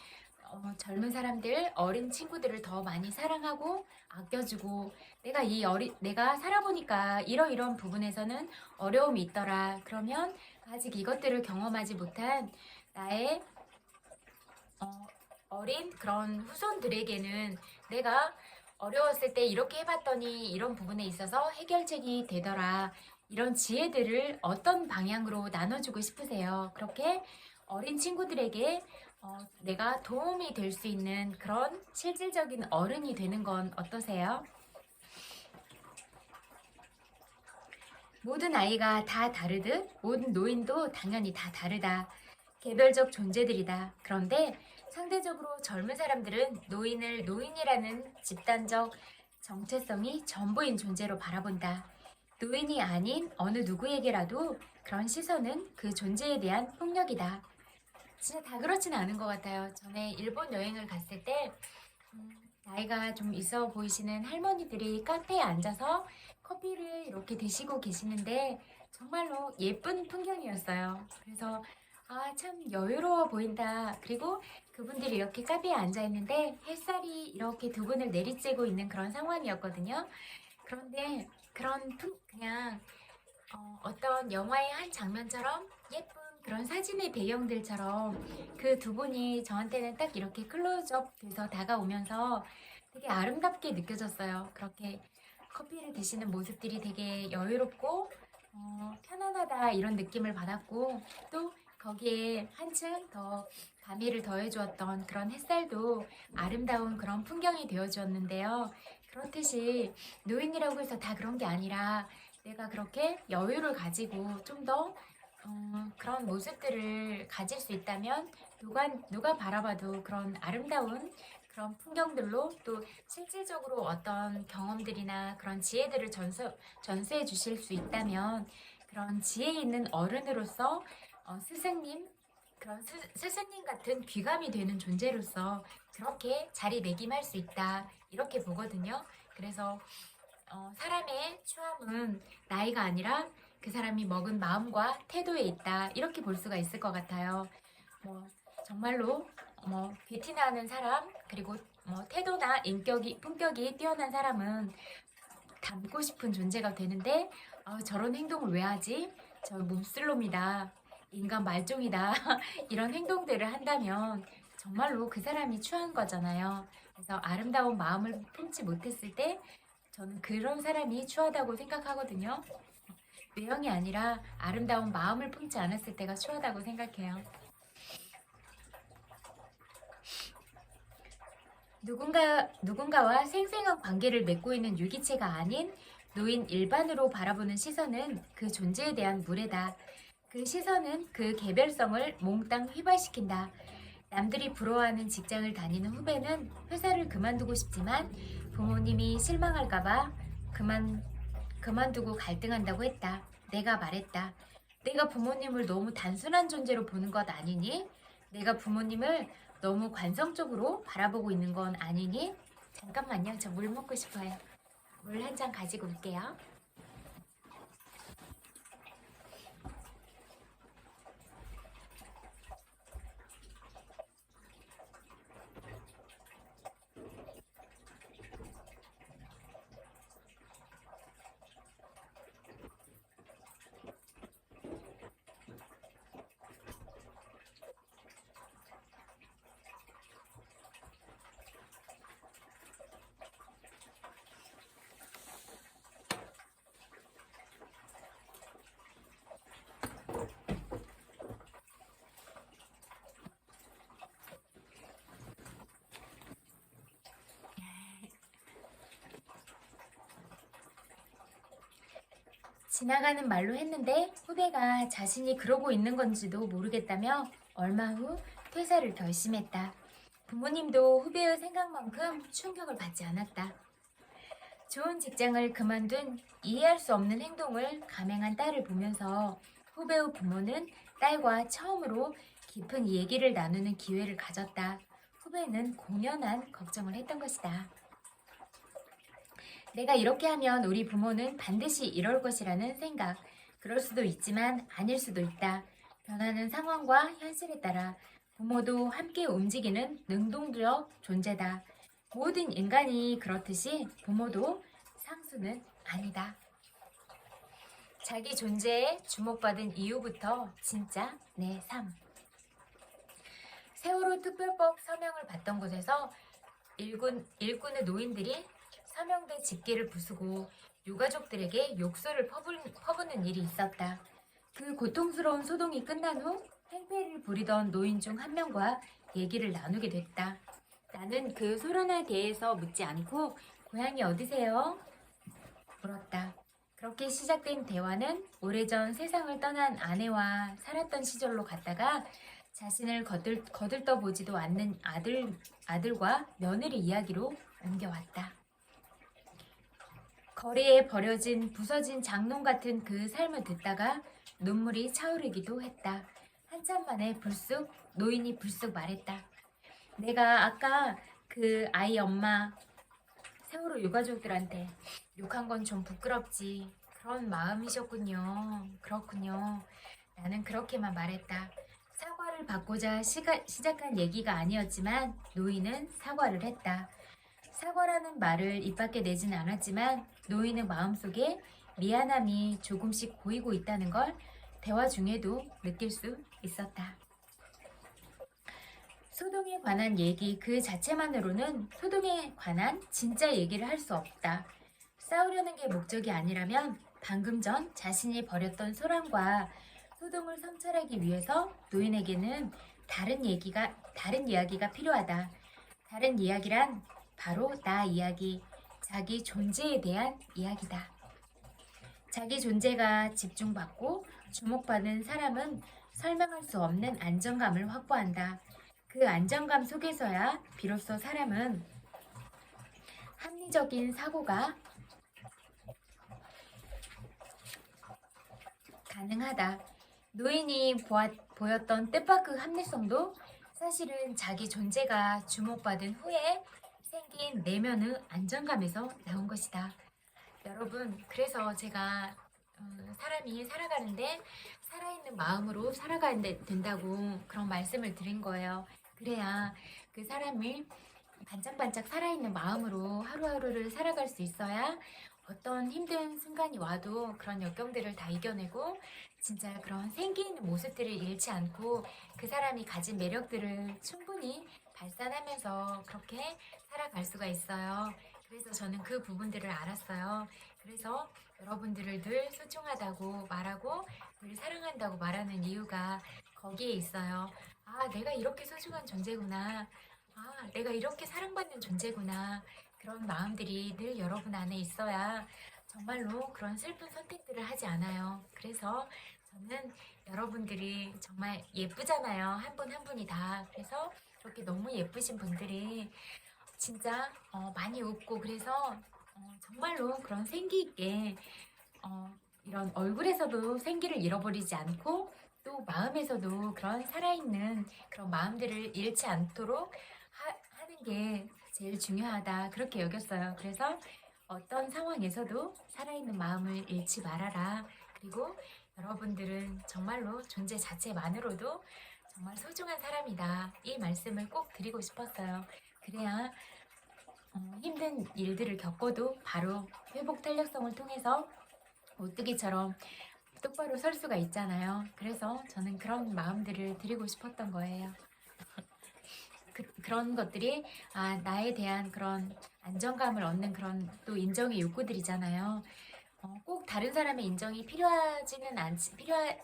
Speaker 1: 젊은 사람들, 어린 친구들을 더 많이 사랑하고 아껴주고 내가 살아보니까 이러이런 부분에서는 어려움이 있더라. 그러면 아직 이것들을 경험하지 못한 나의 어린 그런 후손들에게는 내가 어려웠을 때 이렇게 해봤더니 이런 부분에 있어서 해결책이 되더라. 이런 지혜들을 어떤 방향으로 나눠주고 싶으세요? 그렇게 어린 친구들에게 내가 도움이 될 수 있는 그런 실질적인 어른이 되는 건 어떠세요? 모든 아이가 다 다르듯 모든 노인도 당연히 다 다르다. 개별적 존재들이다. 그런데 상대적으로 젊은 사람들은 노인을 노인이라는 집단적 정체성이 전부인 존재로 바라본다. 노인이 아닌 어느 누구에게라도 그런 시선은 그 존재에 대한 폭력이다. 진짜 다 그렇진 않은 것 같아요. 전에 일본 여행을 갔을 때 나이가 좀 있어 보이시는 할머니들이 카페에 앉아서 커피를 이렇게 드시고 계시는데 정말로 예쁜 풍경이었어요. 그래서 참 여유로워 보인다. 그리고 그분들이 이렇게 카페에 앉아 있는데 햇살이 이렇게 두 분을 내리쬐고 있는 그런 상황이었거든요. 그런데 그냥 어떤 영화의 한 장면처럼 예쁜 그런 사진의 배경들처럼 그 두 분이 저한테는 딱 이렇게 클로즈업 돼서 다가오면서 되게 아름답게 느껴졌어요. 그렇게 커피를 드시는 모습들이 되게 여유롭고 편안하다 이런 느낌을 받았고 또 거기에 한층 더 가미를 더해주었던 그런 햇살도 아름다운 그런 풍경이 되어주었는데요. 그렇듯이 노인이라고 해서 다 그런 게 아니라 내가 그렇게 여유를 가지고 좀 더 그런 모습들을 가질 수 있다면 누가 바라봐도 그런 아름다운 그런 풍경들로 또 실질적으로 어떤 경험들이나 그런 지혜들을 전수해 주실 수 있다면 그런 지혜 있는 어른으로서 스승님 그런 스승님 같은 귀감이 되는 존재로서 그렇게 자리매김할 수 있다 이렇게 보거든요. 그래서 사람의 추함은 나이가 아니라 그 사람이 먹은 마음과 태도에 있다 이렇게 볼 수가 있을 것 같아요. 정말로 뷰티나는 사람 그리고 태도나 품격이 뛰어난 사람은 닮고 싶은 존재가 되는데 저런 행동을 왜 하지? 저 몹쓸놈이다. 인간 말종이다 이런 행동들을 한다면 정말로 그 사람이 추한 거잖아요. 그래서 아름다운 마음을 품지 못했을 때 저는 그런 사람이 추하다고 생각하거든요. 외형이 아니라 아름다운 마음을 품지 않았을 때가 추하다고 생각해요. 누군가와 생생한 관계를 맺고 있는 유기체가 아닌 노인 일반으로 바라보는 시선은 그 존재에 대한 무례다. 그 시선은 그 개별성을 몽땅 휘발시킨다. 남들이 부러워하는 직장을 다니는 후배는 회사를 그만두고 싶지만 부모님이 실망할까봐 그만두고 갈등한다고 했다. 내가 말했다. 내가 부모님을 너무 단순한 존재로 보는 것 아니니? 내가 부모님을 너무 관성적으로 바라보고 있는 건 아니니? 잠깐만요. 저 물 먹고 싶어요. 물 한 잔 가지고 올게요. 지나가는 말로 했는데 후배가 자신이 그러고 있는 건지도 모르겠다며 얼마 후 퇴사를 결심했다. 부모님도 후배의 생각만큼 충격을 받지 않았다. 좋은 직장을 그만둔 이해할 수 없는 행동을 감행한 딸을 보면서 후배의 부모는 딸과 처음으로 깊은 얘기를 나누는 기회를 가졌다. 후배는 공연한 걱정을 했던 것이다. 내가 이렇게 하면 우리 부모는 반드시 이럴 것이라는 생각. 그럴 수도 있지만 아닐 수도 있다. 변하는 상황과 현실에 따라 부모도 함께 움직이는 능동적 존재다. 모든 인간이 그렇듯이 부모도 상수는 아니다. 자기 존재에 주목받은 이후부터 진짜 내 삶. 세월호 특별법 서명을 받던 곳에서 일꾼의 노인들이 서명대 집게를 부수고 유가족들에게 욕설을 퍼부는 일이 있었다. 그 고통스러운 소동이 끝난 후 행패를 부리던 노인 중 한 명과 얘기를 나누게 됐다. 나는 그 소란에 대해서 묻지 않고 고향이 어디세요? 물었다. 그렇게 시작된 대화는 오래전 세상을 떠난 아내와 살았던 시절로 갔다가 자신을 거들떠보지도 않는 아들과 며느리 이야기로 옮겨왔다. 거리에 버려진 부서진 장롱 같은 그 삶을 듣다가 눈물이 차오르기도 했다. 한참 만에 노인이 불쑥 말했다. 내가 아까 그 아이 엄마 세월호 유가족들한테 욕한 건 좀 부끄럽지. 그런 마음이셨군요. 그렇군요. 나는 그렇게만 말했다. 사과를 받고자 시작한 얘기가 아니었지만 노인은 사과를 했다. 사과라는 말을 입 밖에 내지는 않았지만 노인의 마음속에 미안함이 조금씩 보이고 있다는 걸 대화 중에도 느낄 수 있었다. 소동에 관한 얘기 그 자체만으로는 소동에 관한 진짜 얘기를 할 수 없다. 싸우려는 게 목적이 아니라면 방금 전 자신이 벌였던 소란과 소동을 성찰하기 위해서 노인에게는 다른 이야기가 필요하다. 다른 이야기란 바로 나 이야기, 자기 존재에 대한 이야기다. 자기 존재가 집중받고 주목받는 사람은 설명할 수 없는 안정감을 확보한다. 그 안정감 속에서야 비로소 사람은 합리적인 사고가 가능하다. 노인이 보였던 뜻밖의 합리성도 사실은 자기 존재가 주목받은 후에 생긴 내면의 안정감에서 나온 것이다. 여러분, 그래서 제가 사람이 살아가는데 살아있는 마음으로 살아가야 된다고 그런 말씀을 드린 거예요. 그래야 그 사람이 반짝반짝 살아있는 마음으로 하루하루를 살아갈 수 있어야 어떤 힘든 순간이 와도 그런 역경들을 다 이겨내고 진짜 그런 생기 있는 모습들을 잃지 않고 그 사람이 가진 매력들을 충분히 발산하면서 그렇게 살아갈 수가 있어요. 그래서 저는 그 부분들을 알았어요. 그래서 여러분들을 늘 소중하다고 말하고 늘 사랑한다고 말하는 이유가 거기에 있어요. 아, 내가 이렇게 소중한 존재구나. 아, 내가 이렇게 사랑받는 존재구나. 그런 마음들이 늘 여러분 안에 있어야 정말로 그런 슬픈 선택들을 하지 않아요. 그래서 저는 여러분들이 정말 예쁘잖아요. 한 분 한 분이 다. 그래서 그렇게 너무 예쁘신 분들이 진짜 많이 웃고 그래서 정말로 그런 생기 있게 이런 얼굴에서도 생기를 잃어버리지 않고 또 마음에서도 그런 살아있는 그런 마음들을 잃지 않도록 하는 게 제일 중요하다 그렇게 여겼어요. 그래서 어떤 상황에서도 살아있는 마음을 잃지 말아라. 그리고 여러분들은 정말로 존재 자체만으로도 정말 소중한 사람이다. 이 말씀을 꼭 드리고 싶었어요. 그래야 힘든 일들을 겪어도 바로 회복 탄력성을 통해서 오뚜기처럼 똑바로 설 수가 있잖아요. 그래서 저는 그런 마음들을 드리고 싶었던 거예요. 그런 것들이 나에 대한 그런 안정감을 얻는 그런 또 인정의 욕구들이잖아요. 꼭 다른 사람의 인정이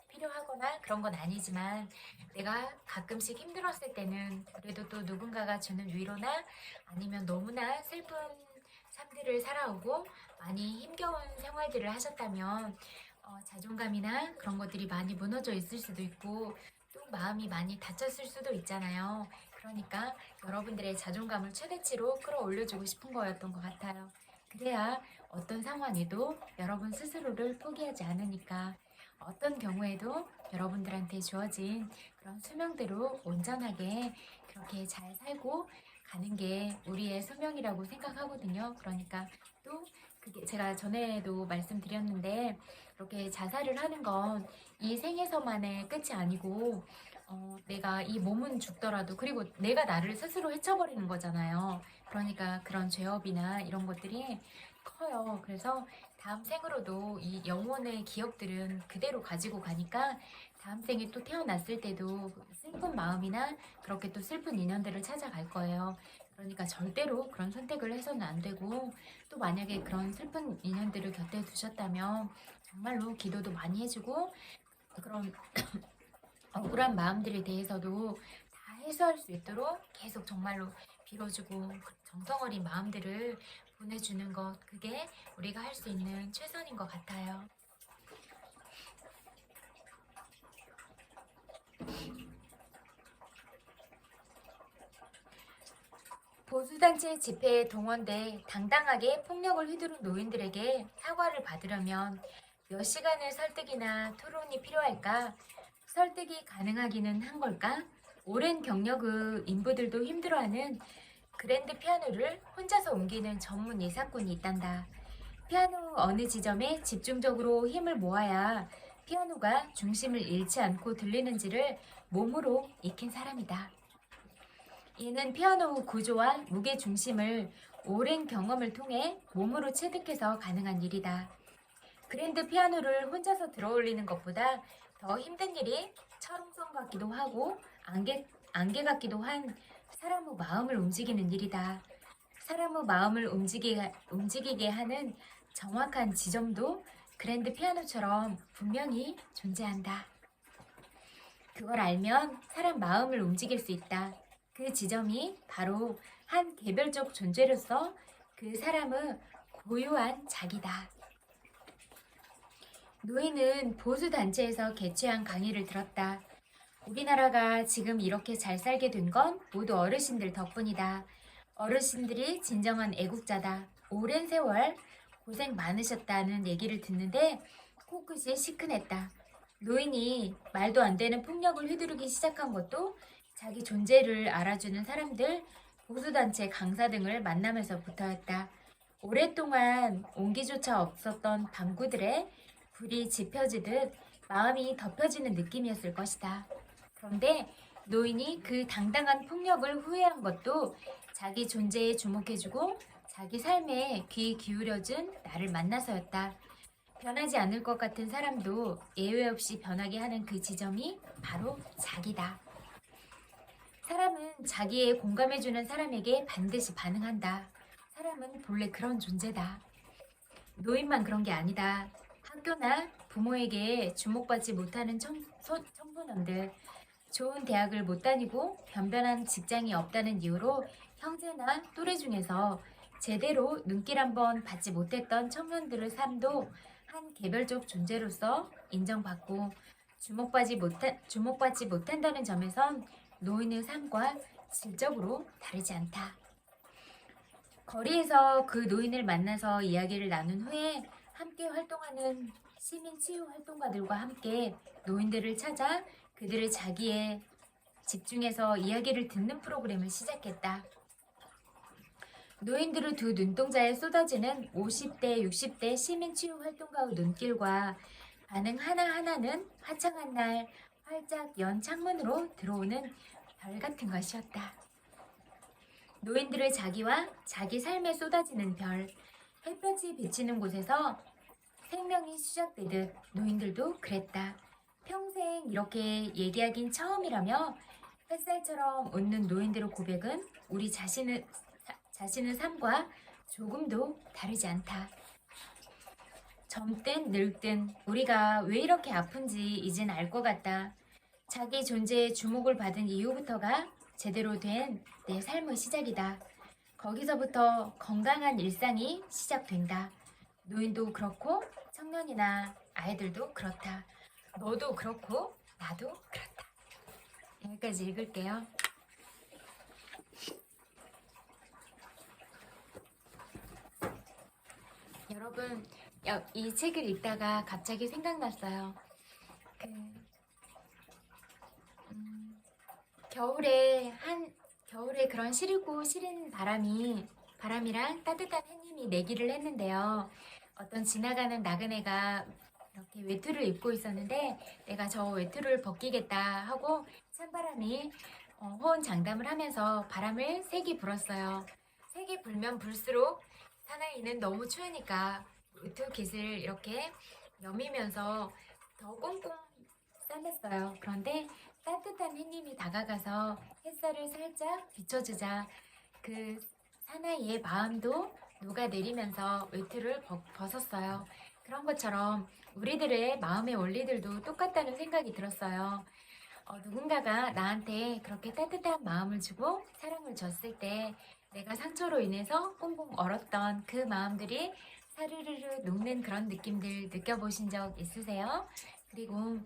Speaker 1: 필요하거나 그런 건 아니지만 내가 가끔씩 힘들었을 때는 그래도 또 누군가가 주는 위로나 아니면 너무나 슬픈 삶들을 살아오고 많이 힘겨운 생활들을 하셨다면 자존감이나 그런 것들이 많이 무너져 있을 수도 있고 또 마음이 많이 다쳤을 수도 있잖아요. 그러니까 여러분들의 자존감을 최대치로 끌어올려주고 싶은 거였던 것 같아요. 그래야 어떤 상황에도 여러분 스스로를 포기하지 않으니까 어떤 경우에도 여러분들한테 주어진 그런 수명대로 온전하게 그렇게 잘 살고 가는 게 우리의 소명이라고 생각하거든요. 그러니까 또 그게 제가 전에도 말씀드렸는데 이렇게 자살을 하는 건 이 생에서만의 끝이 아니고 내가 이 몸은 죽더라도 그리고 내가 나를 스스로 해쳐버리는 거잖아요. 그러니까 그런 죄업이나 이런 것들이 커요. 그래서 다음 생으로도 이 영혼의 기억들은 그대로 가지고 가니까 다음 생에 또 태어났을 때도 슬픈 마음이나 그렇게 또 슬픈 인연들을 찾아갈 거예요. 그러니까 절대로 그런 선택을 해서는 안 되고 또 만약에 그런 슬픈 인연들을 곁에 두셨다면 정말로 기도도 많이 해주고 그런 억울한 마음들에 대해서도 다 해소할 수 있도록 계속 정말로 빌어주고 정성 어린 마음들을 보내주는 것 그게 우리가 할 수 있는 최선인 것 같아요. 보수단체 집회에 동원돼 당당하게 폭력을 휘두른 노인들에게 사과를 받으려면 몇 시간의 설득이나 토론이 필요할까? 설득이 가능하기는 한 걸까? 오랜 경력의 인부들도 힘들어하는 그랜드 피아노를 혼자서 옮기는 전문 예사꾼이 있단다. 피아노 어느 지점에 집중적으로 힘을 모아야 피아노가 중심을 잃지 않고 들리는지를 몸으로 익힌 사람이다. 이는 피아노 구조와 무게 중심을 오랜 경험을 통해 몸으로 체득해서 가능한 일이다. 그랜드 피아노를 혼자서 들어올리는 것보다 더 힘든 일이 철옹성 같기도 하고 안개 같기도 한 사람의 마음을 움직이는 일이다. 사람의 마음을 움직이게 하는 정확한 지점도 그랜드 피아노처럼 분명히 존재한다. 그걸 알면 사람 마음을 움직일 수 있다. 그 지점이 바로 한 개별적 존재로서 그 사람의 고유한 자기다. 노인은 보수단체에서 개최한 강의를 들었다. 우리나라가 지금 이렇게 잘 살게 된 건 모두 어르신들 덕분이다. 어르신들이 진정한 애국자다. 오랜 세월 고생 많으셨다는 얘기를 듣는데 코끝이 시큰했다. 노인이 말도 안 되는 폭력을 휘두르기 시작한 것도 자기 존재를 알아주는 사람들, 보수단체 강사 등을 만나면서부터였다. 오랫동안 온기조차 없었던 방구들의 불이 지펴지듯 마음이 덮여지는 느낌이었을 것이다. 그런데 노인이 그 당당한 폭력을 후회한 것도 자기 존재에 주목해주고 자기 삶에 귀 기울여준 나를 만나서였다. 변하지 않을 것 같은 사람도 예외 없이 변하게 하는 그 지점이 바로 자기다. 사람은 자기에 공감해주는 사람에게 반드시 반응한다. 사람은 본래 그런 존재다. 노인만 그런 게 아니다. 학교나 부모에게 주목받지 못하는 청소년들, 좋은 대학을 못 다니고 변변한 직장이 없다는 이유로 형제나 또래 중에서 제대로 눈길 한번 받지 못했던 청년들의 삶도 한 개별적 존재로서 인정받고 주목받지 못한다는 점에선 노인의 삶과 질적으로 다르지 않다. 거리에서 그 노인을 만나서 이야기를 나눈 후에 함께 활동하는 시민 치유 활동가들과 함께 노인들을 찾아 그들의 자기에 집중해서 이야기를 듣는 프로그램을 시작했다. 노인들의 두 눈동자에 쏟아지는 50대, 60대 시민 치유 활동가의 눈길과 반응 하나하나는 화창한 날 활짝 연 창문으로 들어오는 별 같은 것이었다. 노인들의 자기와 자기 삶에 쏟아지는 별, 햇볕이 비치는 곳에서 생명이 시작되듯 노인들도 그랬다. 평생 이렇게 얘기하긴 처음이라며 햇살처럼 웃는 노인들의 고백은 우리 자신의 삶과 조금도 다르지 않다. 젊든 늙든 우리가 왜 이렇게 아픈지 이젠 알 것 같다. 자기 존재에 주목을 받은 이후부터가 제대로 된 내 삶의 시작이다. 거기서부터 건강한 일상이 시작된다. 노인도 그렇고 청년이나 아이들도 그렇다. 너도 그렇고 나도 그렇다. 여기까지 읽을게요. 여러분, 이 책을 읽다가 갑자기 생각났어요. 겨울에 그런 시리고 시린 바람이랑 따뜻한 햇님이 내기를 했는데요. 어떤 지나가는 나그네가 이렇게 외투를 입고 있었는데 내가 저 외투를 벗기겠다 하고 찬바람이 호언장담을 하면서 바람을 세게 불었어요. 세게 불면 불수록 사나이는 너무 추우니까 외투깃을 이렇게 여미면서 더 꽁꽁 싸맸어요. 그런데 따뜻한 햇님이 다가가서 햇살을 살짝 비춰주자 그 사나이의 마음도 녹아내리면서 외투를 벗었어요. 그런 것처럼 우리들의 마음의 원리들도 똑같다는 생각이 들었어요. 누군가가 나한테 그렇게 따뜻한 마음을 주고 사랑을 줬을 때 내가 상처로 인해서 꽁꽁 얼었던 그 마음들이 사르르르 녹는 그런 느낌들 느껴보신 적 있으세요? 그리고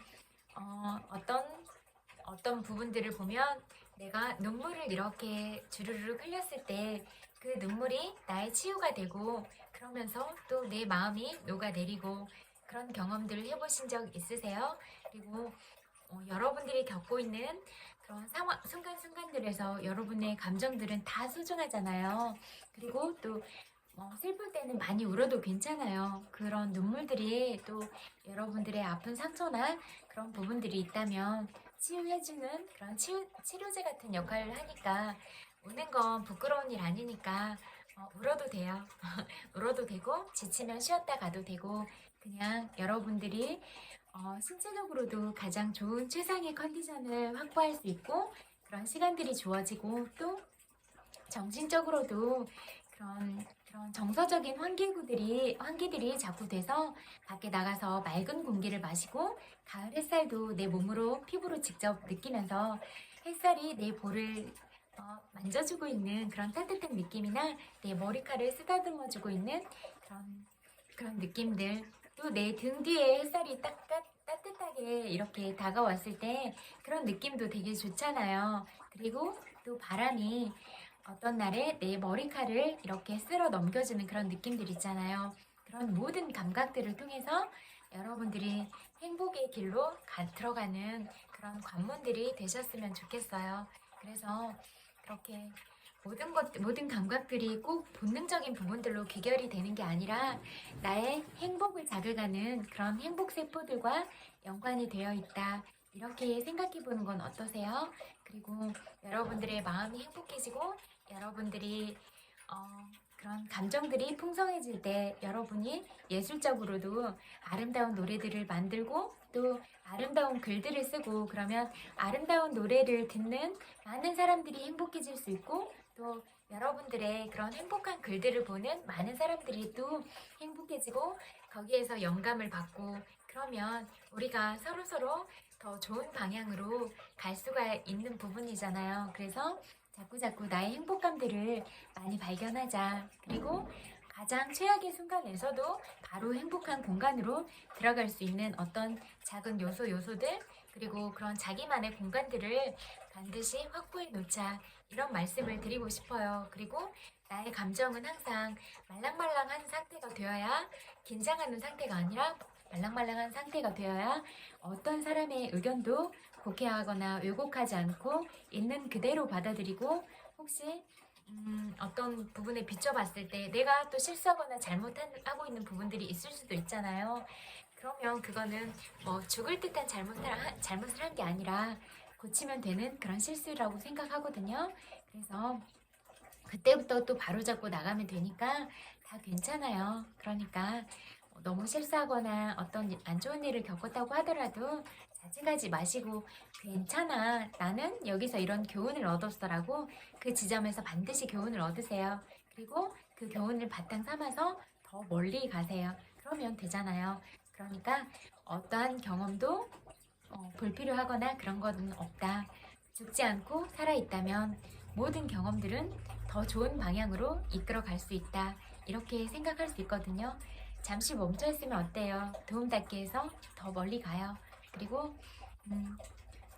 Speaker 1: 어떤 부분들을 보면 내가 눈물을 이렇게 주르르 흘렸을 때 그 눈물이 나의 치유가 되고 그러면서 또 내 마음이 녹아내리고 그런 경험들을 해보신 적 있으세요? 그리고 여러분들이 겪고 있는 그런 순간순간들에서 여러분의 감정들은 다 소중하잖아요. 그리고 또 슬플 때는 많이 울어도 괜찮아요. 그런 눈물들이 또 여러분들의 아픈 상처나 그런 부분들이 있다면 치유해주는 그런 치료제 같은 역할을 하니까 우는 건 부끄러운 일 아니니까 울어도 돼요. 울어도 되고 지치면 쉬었다 가도 되고 그냥 여러분들이 신체적으로도 가장 좋은 최상의 컨디션을 확보할 수 있고 그런 시간들이 주어지고 또 정신적으로도 그런 정서적인 환기들이 자꾸 돼서 밖에 나가서 맑은 공기를 마시고 가을 햇살도 내 몸으로 피부로 직접 느끼면서 햇살이 내 볼을 만져주고 있는 그런 따뜻한 느낌이나 내 머리카락을 쓰다듬어주고 있는 그런 느낌들 또 내 등 뒤에 햇살이 따뜻하게 이렇게 다가왔을 때 그런 느낌도 되게 좋잖아요. 그리고 또 바람이 어떤 날에 내 머리카락을 이렇게 쓸어 넘겨주는 그런 느낌들 있잖아요. 그런 모든 감각들을 통해서 여러분들이 행복의 길로 들어가는 그런 관문들이 되셨으면 좋겠어요. 그래서 그렇게 모든 감각들이 꼭 본능적인 부분들로 귀결이 되는 게 아니라 나의 행복을 자극하는 그런 행복세포들과 연관이 되어 있다. 이렇게 생각해 보는 건 어떠세요? 그리고 여러분들의 마음이 행복해지고 여러분들이 그런 감정들이 풍성해질 때 여러분이 예술적으로도 아름다운 노래들을 만들고 또 아름다운 글들을 쓰고 그러면 아름다운 노래를 듣는 많은 사람들이 행복해질 수 있고 또 여러분들의 그런 행복한 글들을 보는 많은 사람들이 또 행복해지고 거기에서 영감을 받고 그러면 우리가 서로서로 더 좋은 방향으로 갈 수가 있는 부분이잖아요. 그래서 자꾸자꾸 나의 행복감들을 많이 발견하자. 그리고 가장 최악의 순간에서도 바로 행복한 공간으로 들어갈 수 있는 어떤 작은 요소들 그리고 그런 자기만의 공간들을 반드시 확보해 놓자. 이런 말씀을 드리고 싶어요. 그리고 나의 감정은 항상 말랑말랑한 상태가 되어야 긴장하는 상태가 아니라 말랑말랑한 상태가 되어야 어떤 사람의 의견도 곡해하거나 왜곡하지 않고 있는 그대로 받아들이고 혹시 어떤 부분에 비춰봤을 때 내가 또 실수하거나 잘못하고 있는 부분들이 있을 수도 있잖아요. 그러면 그거는 뭐 죽을 듯한 잘못을 한 게 아니라 고치면 되는 그런 실수라고 생각하거든요. 그래서 그때부터 또 바로잡고 나가면 되니까 다 괜찮아요. 그러니까 너무 실수하거나 어떤 안 좋은 일을 겪었다고 하더라도 자책하지 마시고 괜찮아. 나는 여기서 이런 교훈을 얻었어라고 그 지점에서 반드시 교훈을 얻으세요. 그리고 그 교훈을 바탕 삼아서 더 멀리 가세요. 그러면 되잖아요. 그러니까 어떠한 경험도 불필요하거나 그런 건 없다. 죽지 않고 살아있다면 모든 경험들은 더 좋은 방향으로 이끌어 갈 수 있다. 이렇게 생각할 수 있거든요. 잠시 멈춰 있으면 어때요? 도움닫기 해서 더 멀리 가요. 그리고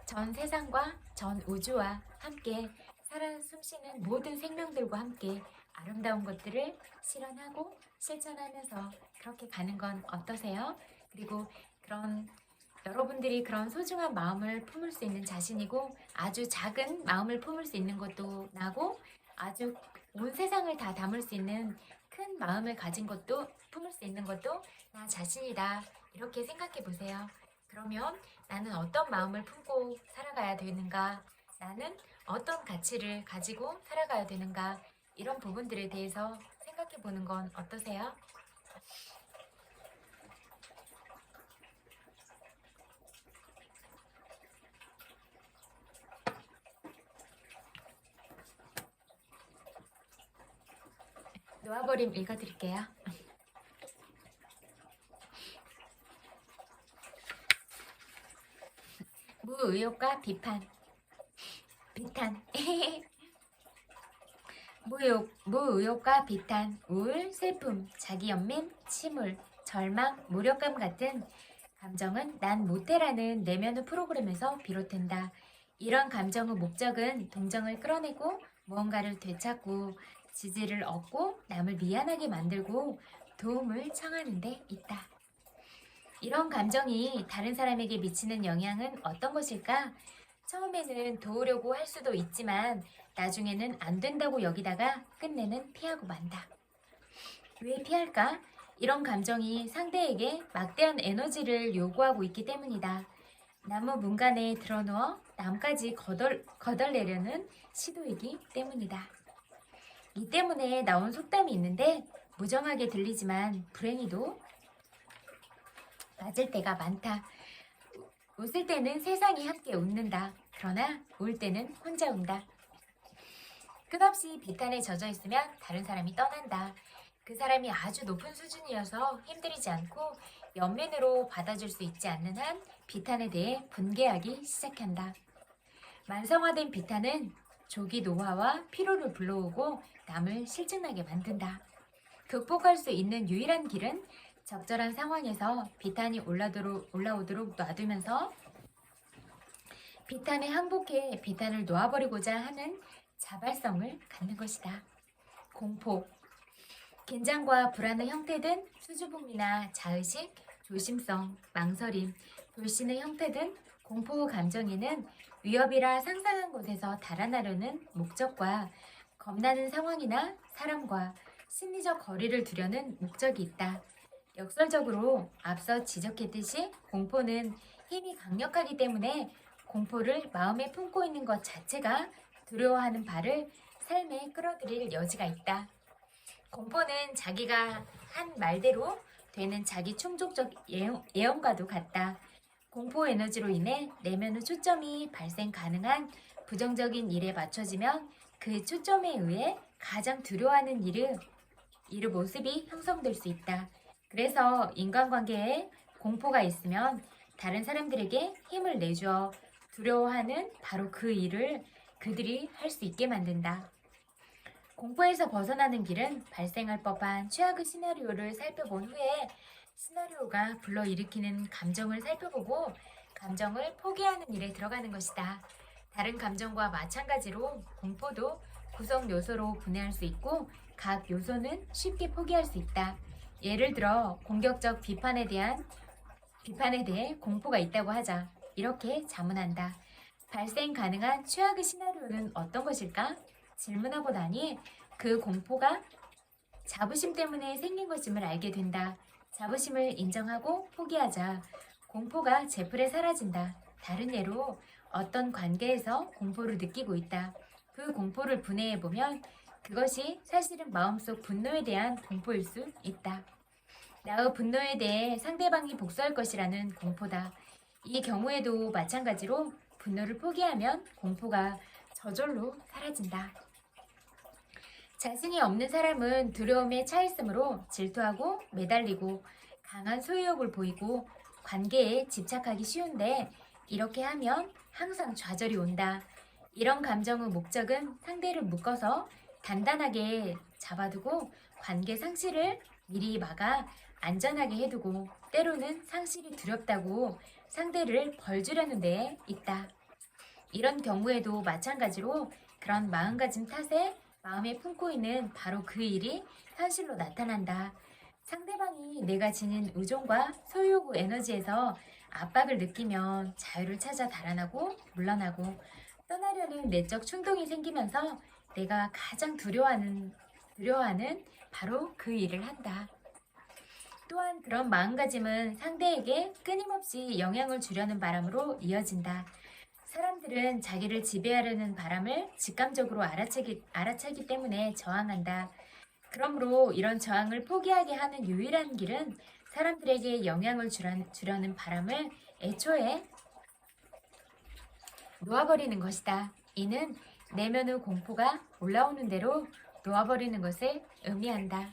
Speaker 1: 전 세상과 전 우주와 함께 살아 숨쉬는 모든 생명들과 함께 아름다운 것들을 실현하고 실천하면서 그렇게 가는 건 어떠세요? 그리고 그런 여러분들이 그런 소중한 마음을 품을 수 있는 자신이고 아주 작은 마음을 품을 수 있는 것도 나고 아주 온 세상을 다 담을 수 있는 큰 마음을 가진 것도 품을 수 있는 것도 나 자신이다. 이렇게 생각해 보세요. 그러면 나는 어떤 마음을 품고 살아가야 되는가? 나는 어떤 가치를 가지고 살아가야 되는가? 이런 부분들에 대해서 생각해 보는 건 어떠세요? 놓아버림 읽어드릴게요. 무의욕과 비판. 무의욕과 비탄, 우울, 슬픔, 자기 연민, 침울, 절망, 무력감 같은 감정은 난 못해라는 내면의 프로그램에서 비롯된다. 이런 감정의 목적은 동정을 끌어내고 무언가를 되찾고 지지를 얻고 남을 미안하게 만들고 도움을 청하는 데 있다. 이런 감정이 다른 사람에게 미치는 영향은 어떤 것일까? 처음에는 도우려고 할 수도 있지만 나중에는 안 된다고 여기다가 끝내는 피하고 만다. 왜 피할까? 이런 감정이 상대에게 막대한 에너지를 요구하고 있기 때문이다. 나무 문간에 들어누워 남까지 거덜내려는 시도이기 때문이다. 이 때문에 나온 속담이 있는데 무정하게 들리지만 불행히도 맞을 때가 많다. 웃을 때는 세상이 함께 웃는다. 그러나 울 때는 혼자 운다. 끝없이 비탄에 젖어 있으면 다른 사람이 떠난다. 그 사람이 아주 높은 수준이어서 힘들이지 않고 연민으로 받아줄 수 있지 않는 한 비탄에 대해 분개하기 시작한다. 만성화된 비탄은 조기 노화와 피로를 불러오고 남을 실증나게 만든다. 극복할 수 있는 유일한 길은 적절한 상황에서 비탄이 올라오도록 놔두면서 비탄에 항복해 비탄을 놓아버리고자 하는 자발성을 갖는 것이다. 공포. 긴장과 불안의 형태든 수줍음이나 자의식, 조심성, 망설임, 돌신의 형태든 공포 감정에는 위협이라 상상한 곳에서 달아나려는 목적과 겁나는 상황이나 사람과 심리적 거리를 두려는 목적이 있다. 역설적으로 앞서 지적했듯이 공포는 힘이 강력하기 때문에 공포를 마음에 품고 있는 것 자체가 두려워하는 바를 삶에 끌어들일 여지가 있다. 공포는 자기가 한 말대로 되는 자기 충족적 예언과도 같다. 공포 에너지로 인해 내면의 초점이 발생 가능한 부정적인 일에 맞춰지면 그 초점에 의해 가장 두려워하는 일의 모습이 형성될 수 있다. 그래서 인간관계에 공포가 있으면 다른 사람들에게 힘을 내주어 두려워하는 바로 그 일을 그들이 할 수 있게 만든다. 공포에서 벗어나는 길은 발생할 법한 최악의 시나리오를 살펴본 후에 시나리오가 불러일으키는 감정을 살펴보고 감정을 포기하는 일에 들어가는 것이다. 다른 감정과 마찬가지로 공포도 구성 요소로 분해할 수 있고 각 요소는 쉽게 포기할 수 있다. 예를 들어 공격적 비판에 대해 공포가 있다고 하자. 이렇게 자문한다. 발생 가능한 최악의 시나리오는 어떤 것일까? 질문하고 나니 그 공포가 자부심 때문에 생긴 것임을 알게 된다. 자부심을 인정하고 포기하자. 공포가 제풀에 사라진다. 다른 예로 어떤 관계에서 공포를 느끼고 있다. 그 공포를 분해해보면 그것이 사실은 마음속 분노에 대한 공포일 수 있다. 나의 분노에 대해 상대방이 복수할 것이라는 공포다. 이 경우에도 마찬가지로 분노를 포기하면 공포가 저절로 사라진다. 자신이 없는 사람은 두려움에 차있으므로 질투하고 매달리고 강한 소유욕을 보이고 관계에 집착하기 쉬운데 이렇게 하면 항상 좌절이 온다. 이런 감정의 목적은 상대를 묶어서 단단하게 잡아두고 관계 상실을 미리 막아 안전하게 해두고 때로는 상실이 두렵다고 상대를 벌주려는 데에 있다. 이런 경우에도 마찬가지로 그런 마음가짐 탓에 마음에 품고 있는 바로 그 일이 현실로 나타난다. 상대방이 내가 지닌 의존과 소유욕 에너지에서 압박을 느끼면 자유를 찾아 달아나고 물러나고 떠나려는 내적 충동이 생기면서 내가 가장 두려워하는 바로 그 일을 한다. 또한 그런 마음가짐은 상대에게 끊임없이 영향을 주려는 바람으로 이어진다. 사람들은 자기를 지배하려는 바람을 직감적으로 알아채기 때문에 저항한다. 그러므로 이런 저항을 포기하게 하는 유일한 길은 사람들에게 영향을 주려는 바람을 애초에 놓아버리는 것이다. 이는 내면의 공포가 올라오는 대로 놓아버리는 것을 의미한다.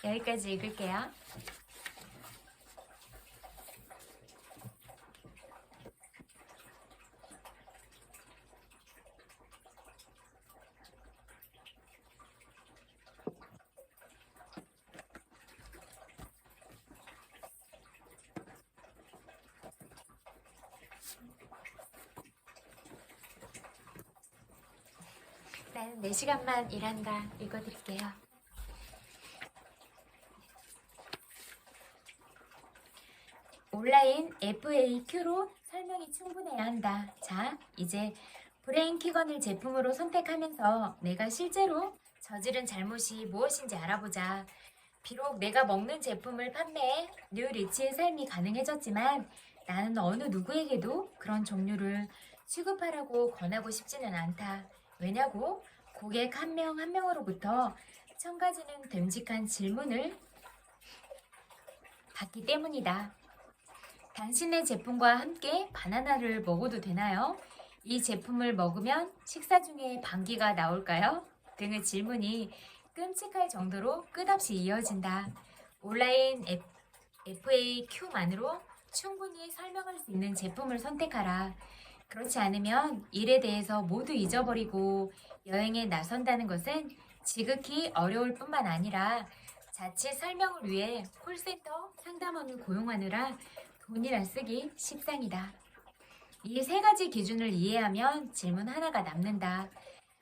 Speaker 1: 여기까지 읽을게요. 나는 4시간만 일한다. 읽어드릴게요. 온라인 FAQ로 설명이 충분해야 한다. 자, 이제 브레인 키건을 제품으로 선택하면서 내가 실제로 저지른 잘못이 무엇인지 알아보자. 비록 내가 먹는 제품을 판매해 뉴 리치의 삶이 가능해졌지만 나는 어느 누구에게도 그런 종류를 취급하라고 권하고 싶지는 않다. 왜냐고? 고객 한 명 한 명으로부터 1000가지는 됨직한 질문을 받기 때문이다. 당신의 제품과 함께 바나나를 먹어도 되나요? 이 제품을 먹으면 식사 중에 방귀가 나올까요? 등의 질문이 끔찍할 정도로 끝없이 이어진다. 온라인 FAQ만으로 충분히 설명할 수 있는 제품을 선택하라. 그렇지 않으면 일에 대해서 모두 잊어버리고 여행에 나선다는 것은 지극히 어려울 뿐만 아니라 자칫 설명을 위해 콜센터 상담원을 고용하느라 돈이나 쓰기 십상이다. 이 3가지 기준을 이해하면 질문 하나가 남는다.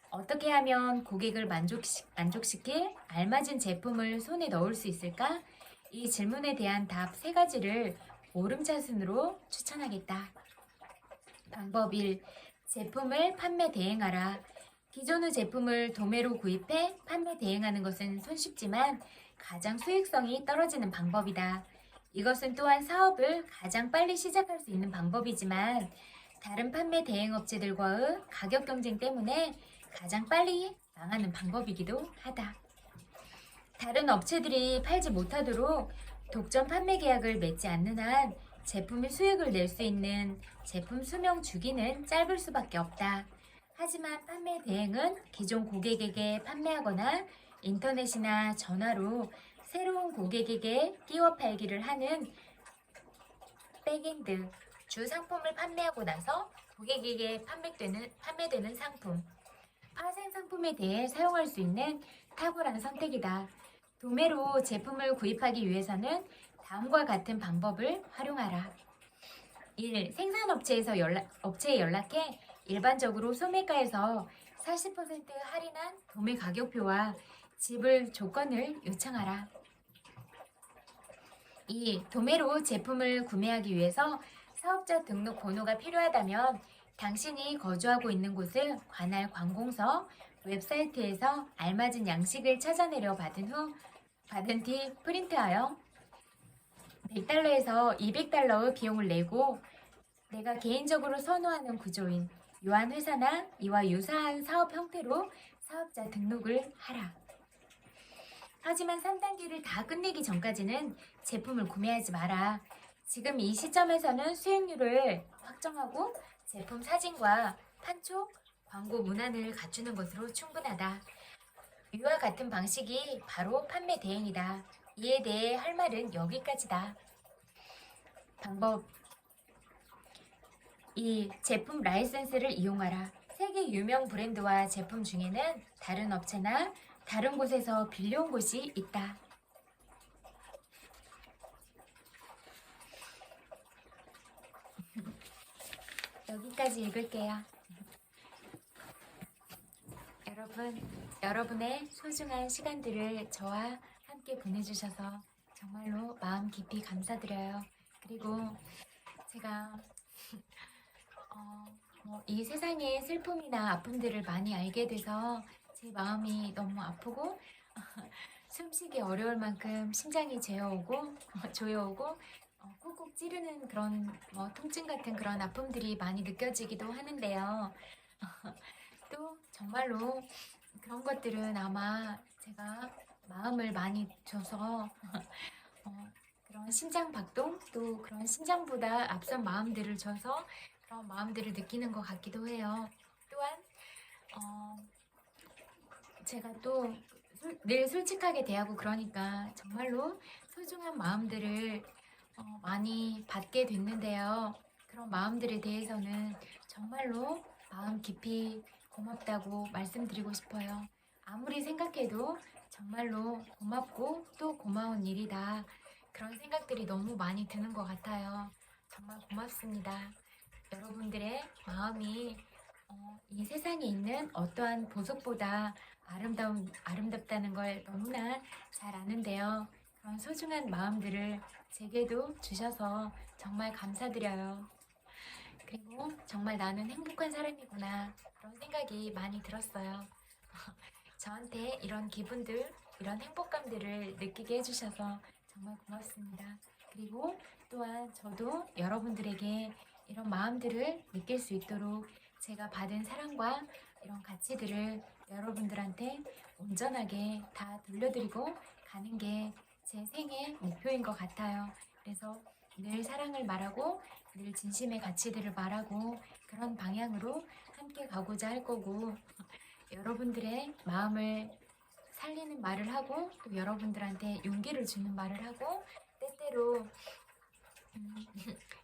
Speaker 1: 어떻게 하면 고객을 만족시킬 알맞은 제품을 손에 넣을 수 있을까? 이 질문에 대한 답 3가지를 오름차순으로 추천하겠다. 방법 1. 제품을 판매 대행하라. 기존의 제품을 도매로 구입해 판매 대행하는 것은 손쉽지만 가장 수익성이 떨어지는 방법이다. 이것은 또한 사업을 가장 빨리 시작할 수 있는 방법이지만 다른 판매 대행업체들과의 가격 경쟁 때문에 가장 빨리 망하는 방법이기도 하다. 다른 업체들이 팔지 못하도록 독점 판매 계약을 맺지 않는 한 제품의 수익을 낼 수 있는 제품 수명 주기는 짧을 수밖에 없다. 하지만 판매 대행은 기존 고객에게 판매하거나 인터넷이나 전화로 새로운 고객에게 띄워 팔기를 하는 백엔드, 주 상품을 판매하고 나서 고객에게 판매되는 상품, 파생 상품에 대해 사용할 수 있는 탁월한 선택이다. 도매로 제품을 구입하기 위해서는 다음과 같은 방법을 활용하라. 1. 업체에 연락해 일반적으로 소매가에서 40% 할인한 도매 가격표와 지불 조건을 요청하라. 2. 도매로 제품을 구매하기 위해서 사업자 등록 번호가 필요하다면 당신이 거주하고 있는 곳을 관할 관공서 웹사이트에서 알맞은 양식을 찾아내려 받은 뒤 프린트하여 100달러에서 200달러의 비용을 내고 내가 개인적으로 선호하는 구조인 유한회사나 이와 유사한 사업 형태로 사업자 등록을 하라. 하지만 3단계를 다 끝내기 전까지는 제품을 구매하지 마라. 지금 이 시점에서는 수익률을 확정하고 제품 사진과 판촉, 광고 문안을 갖추는 것으로 충분하다. 이와 같은 방식이 바로 판매 대행이다. 이에 대해 할 말은 여기까지다. 방법 2. 제품 라이센스를 이용하라. 세계 유명 브랜드와 제품 중에는 다른 업체나 다른 곳에서 빌려온 곳이 있다. 여기까지 읽을게요. 여러분의 소중한 시간들을 저와 함께 보내주셔서 정말로 마음 깊이 감사드려요. 그리고 제가 이 세상의 슬픔이나 아픔들을 많이 알게 돼서 제 마음이 너무 아프고 숨쉬기 어려울 만큼 심장이 조여오고 꾹꾹 찌르는 그런 통증 같은 그런 아픔들이 많이 느껴지기도 하는데요. 또 정말로 그런 것들은 아마 제가 마음을 많이 줘서 그런 심장 박동 또 그런 심장보다 앞선 마음들을 줘서 그런 마음들을 느끼는 것 같기도 해요. 또한 제가 또 늘 솔직하게 대하고 그러니까 정말로 소중한 마음들을 많이 받게 됐는데요. 그런 마음들에 대해서는 정말로 마음 깊이 고맙다고 말씀드리고 싶어요. 아무리 생각해도 정말로 고맙고 또 고마운 일이다. 그런 생각들이 너무 많이 드는 것 같아요. 정말 고맙습니다. 여러분들의 마음이 이 세상에 있는 어떠한 보석보다 아름답다는 걸 너무나 잘 아는데요. 그런 소중한 마음들을 제게도 주셔서 정말 감사드려요. 그리고 정말 나는 행복한 사람이구나 그런 생각이 많이 들었어요. 저한테 이런 기분들, 이런 행복감들을 느끼게 해주셔서 정말 고맙습니다. 그리고 또한 저도 여러분들에게 이런 마음들을 느낄 수 있도록 제가 받은 사랑과 이런 가치들을 여러분들한테 온전하게 다 돌려드리고 가는 게 제 생의 목표인 것 같아요. 그래서 늘 사랑을 말하고 늘 진심의 가치들을 말하고 그런 방향으로 함께 가고자 할 거고 여러분들의 마음을 살리는 말을 하고 또 여러분들한테 용기를 주는 말을 하고 때때로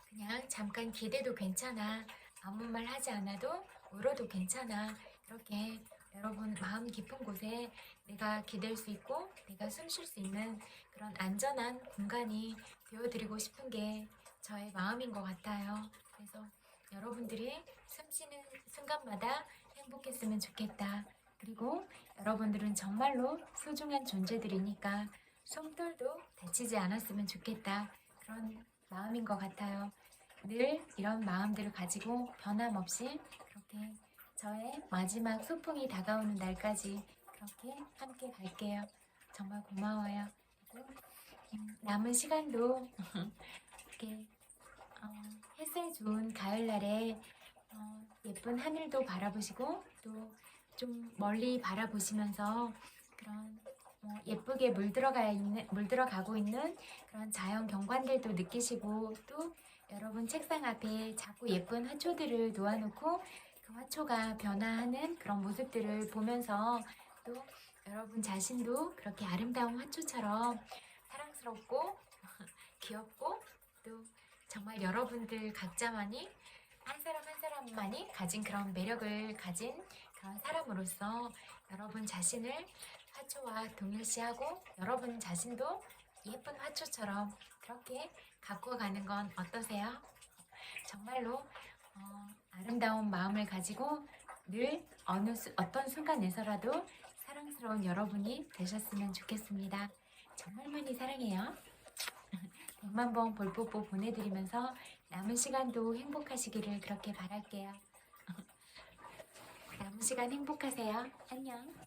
Speaker 1: 그냥 잠깐 기대도 괜찮아. 아무 말 하지 않아도 울어도 괜찮아. 이렇게 여러분 마음 깊은 곳에 내가 기댈 수 있고 내가 숨 쉴 수 있는 그런 안전한 공간이 되어드리고 싶은 게 저의 마음인 것 같아요. 그래서 여러분들이 숨 쉬는 순간마다 행복했으면 좋겠다. 그리고 여러분들은 정말로 소중한 존재들이니까 손떨도 다치지 않았으면 좋겠다. 그런 마음인 것 같아요. 늘 이런 마음들을 가지고 변함없이 그렇게 저의 마지막 소풍이 다가오는 날까지 그렇게 함께 갈게요. 정말 고마워요. 그리고 남은 시간도 이렇게 햇살 좋은 가을날에 예쁜 하늘도 바라보시고 또 좀 멀리 바라보시면서 그런 예쁘게 물들어가고 있는 그런 자연 경관들도 느끼시고 또 여러분 책상 앞에 자꾸 예쁜 화초들을 놓아놓고 그 화초가 변화하는 그런 모습들을 보면서 또 여러분 자신도 그렇게 아름다운 화초처럼 사랑스럽고 귀엽고 또 정말 여러분들 각자만이 한 사람 한 사람만이 가진 그런 매력을 가진 그런 사람으로서 여러분 자신을 화초와 동일시하고 여러분 자신도 예쁜 화초처럼 그렇게 갖고 가는 건 어떠세요? 정말로 아름다운 마음을 가지고 늘 어떤 순간에서라도 사랑스러운 여러분이 되셨으면 좋겠습니다. 정말 많이 사랑해요. 100만 번 볼뽀뽀 보내드리면서 남은 시간도 행복하시기를 그렇게 바랄게요. 남은 시간 행복하세요. 안녕.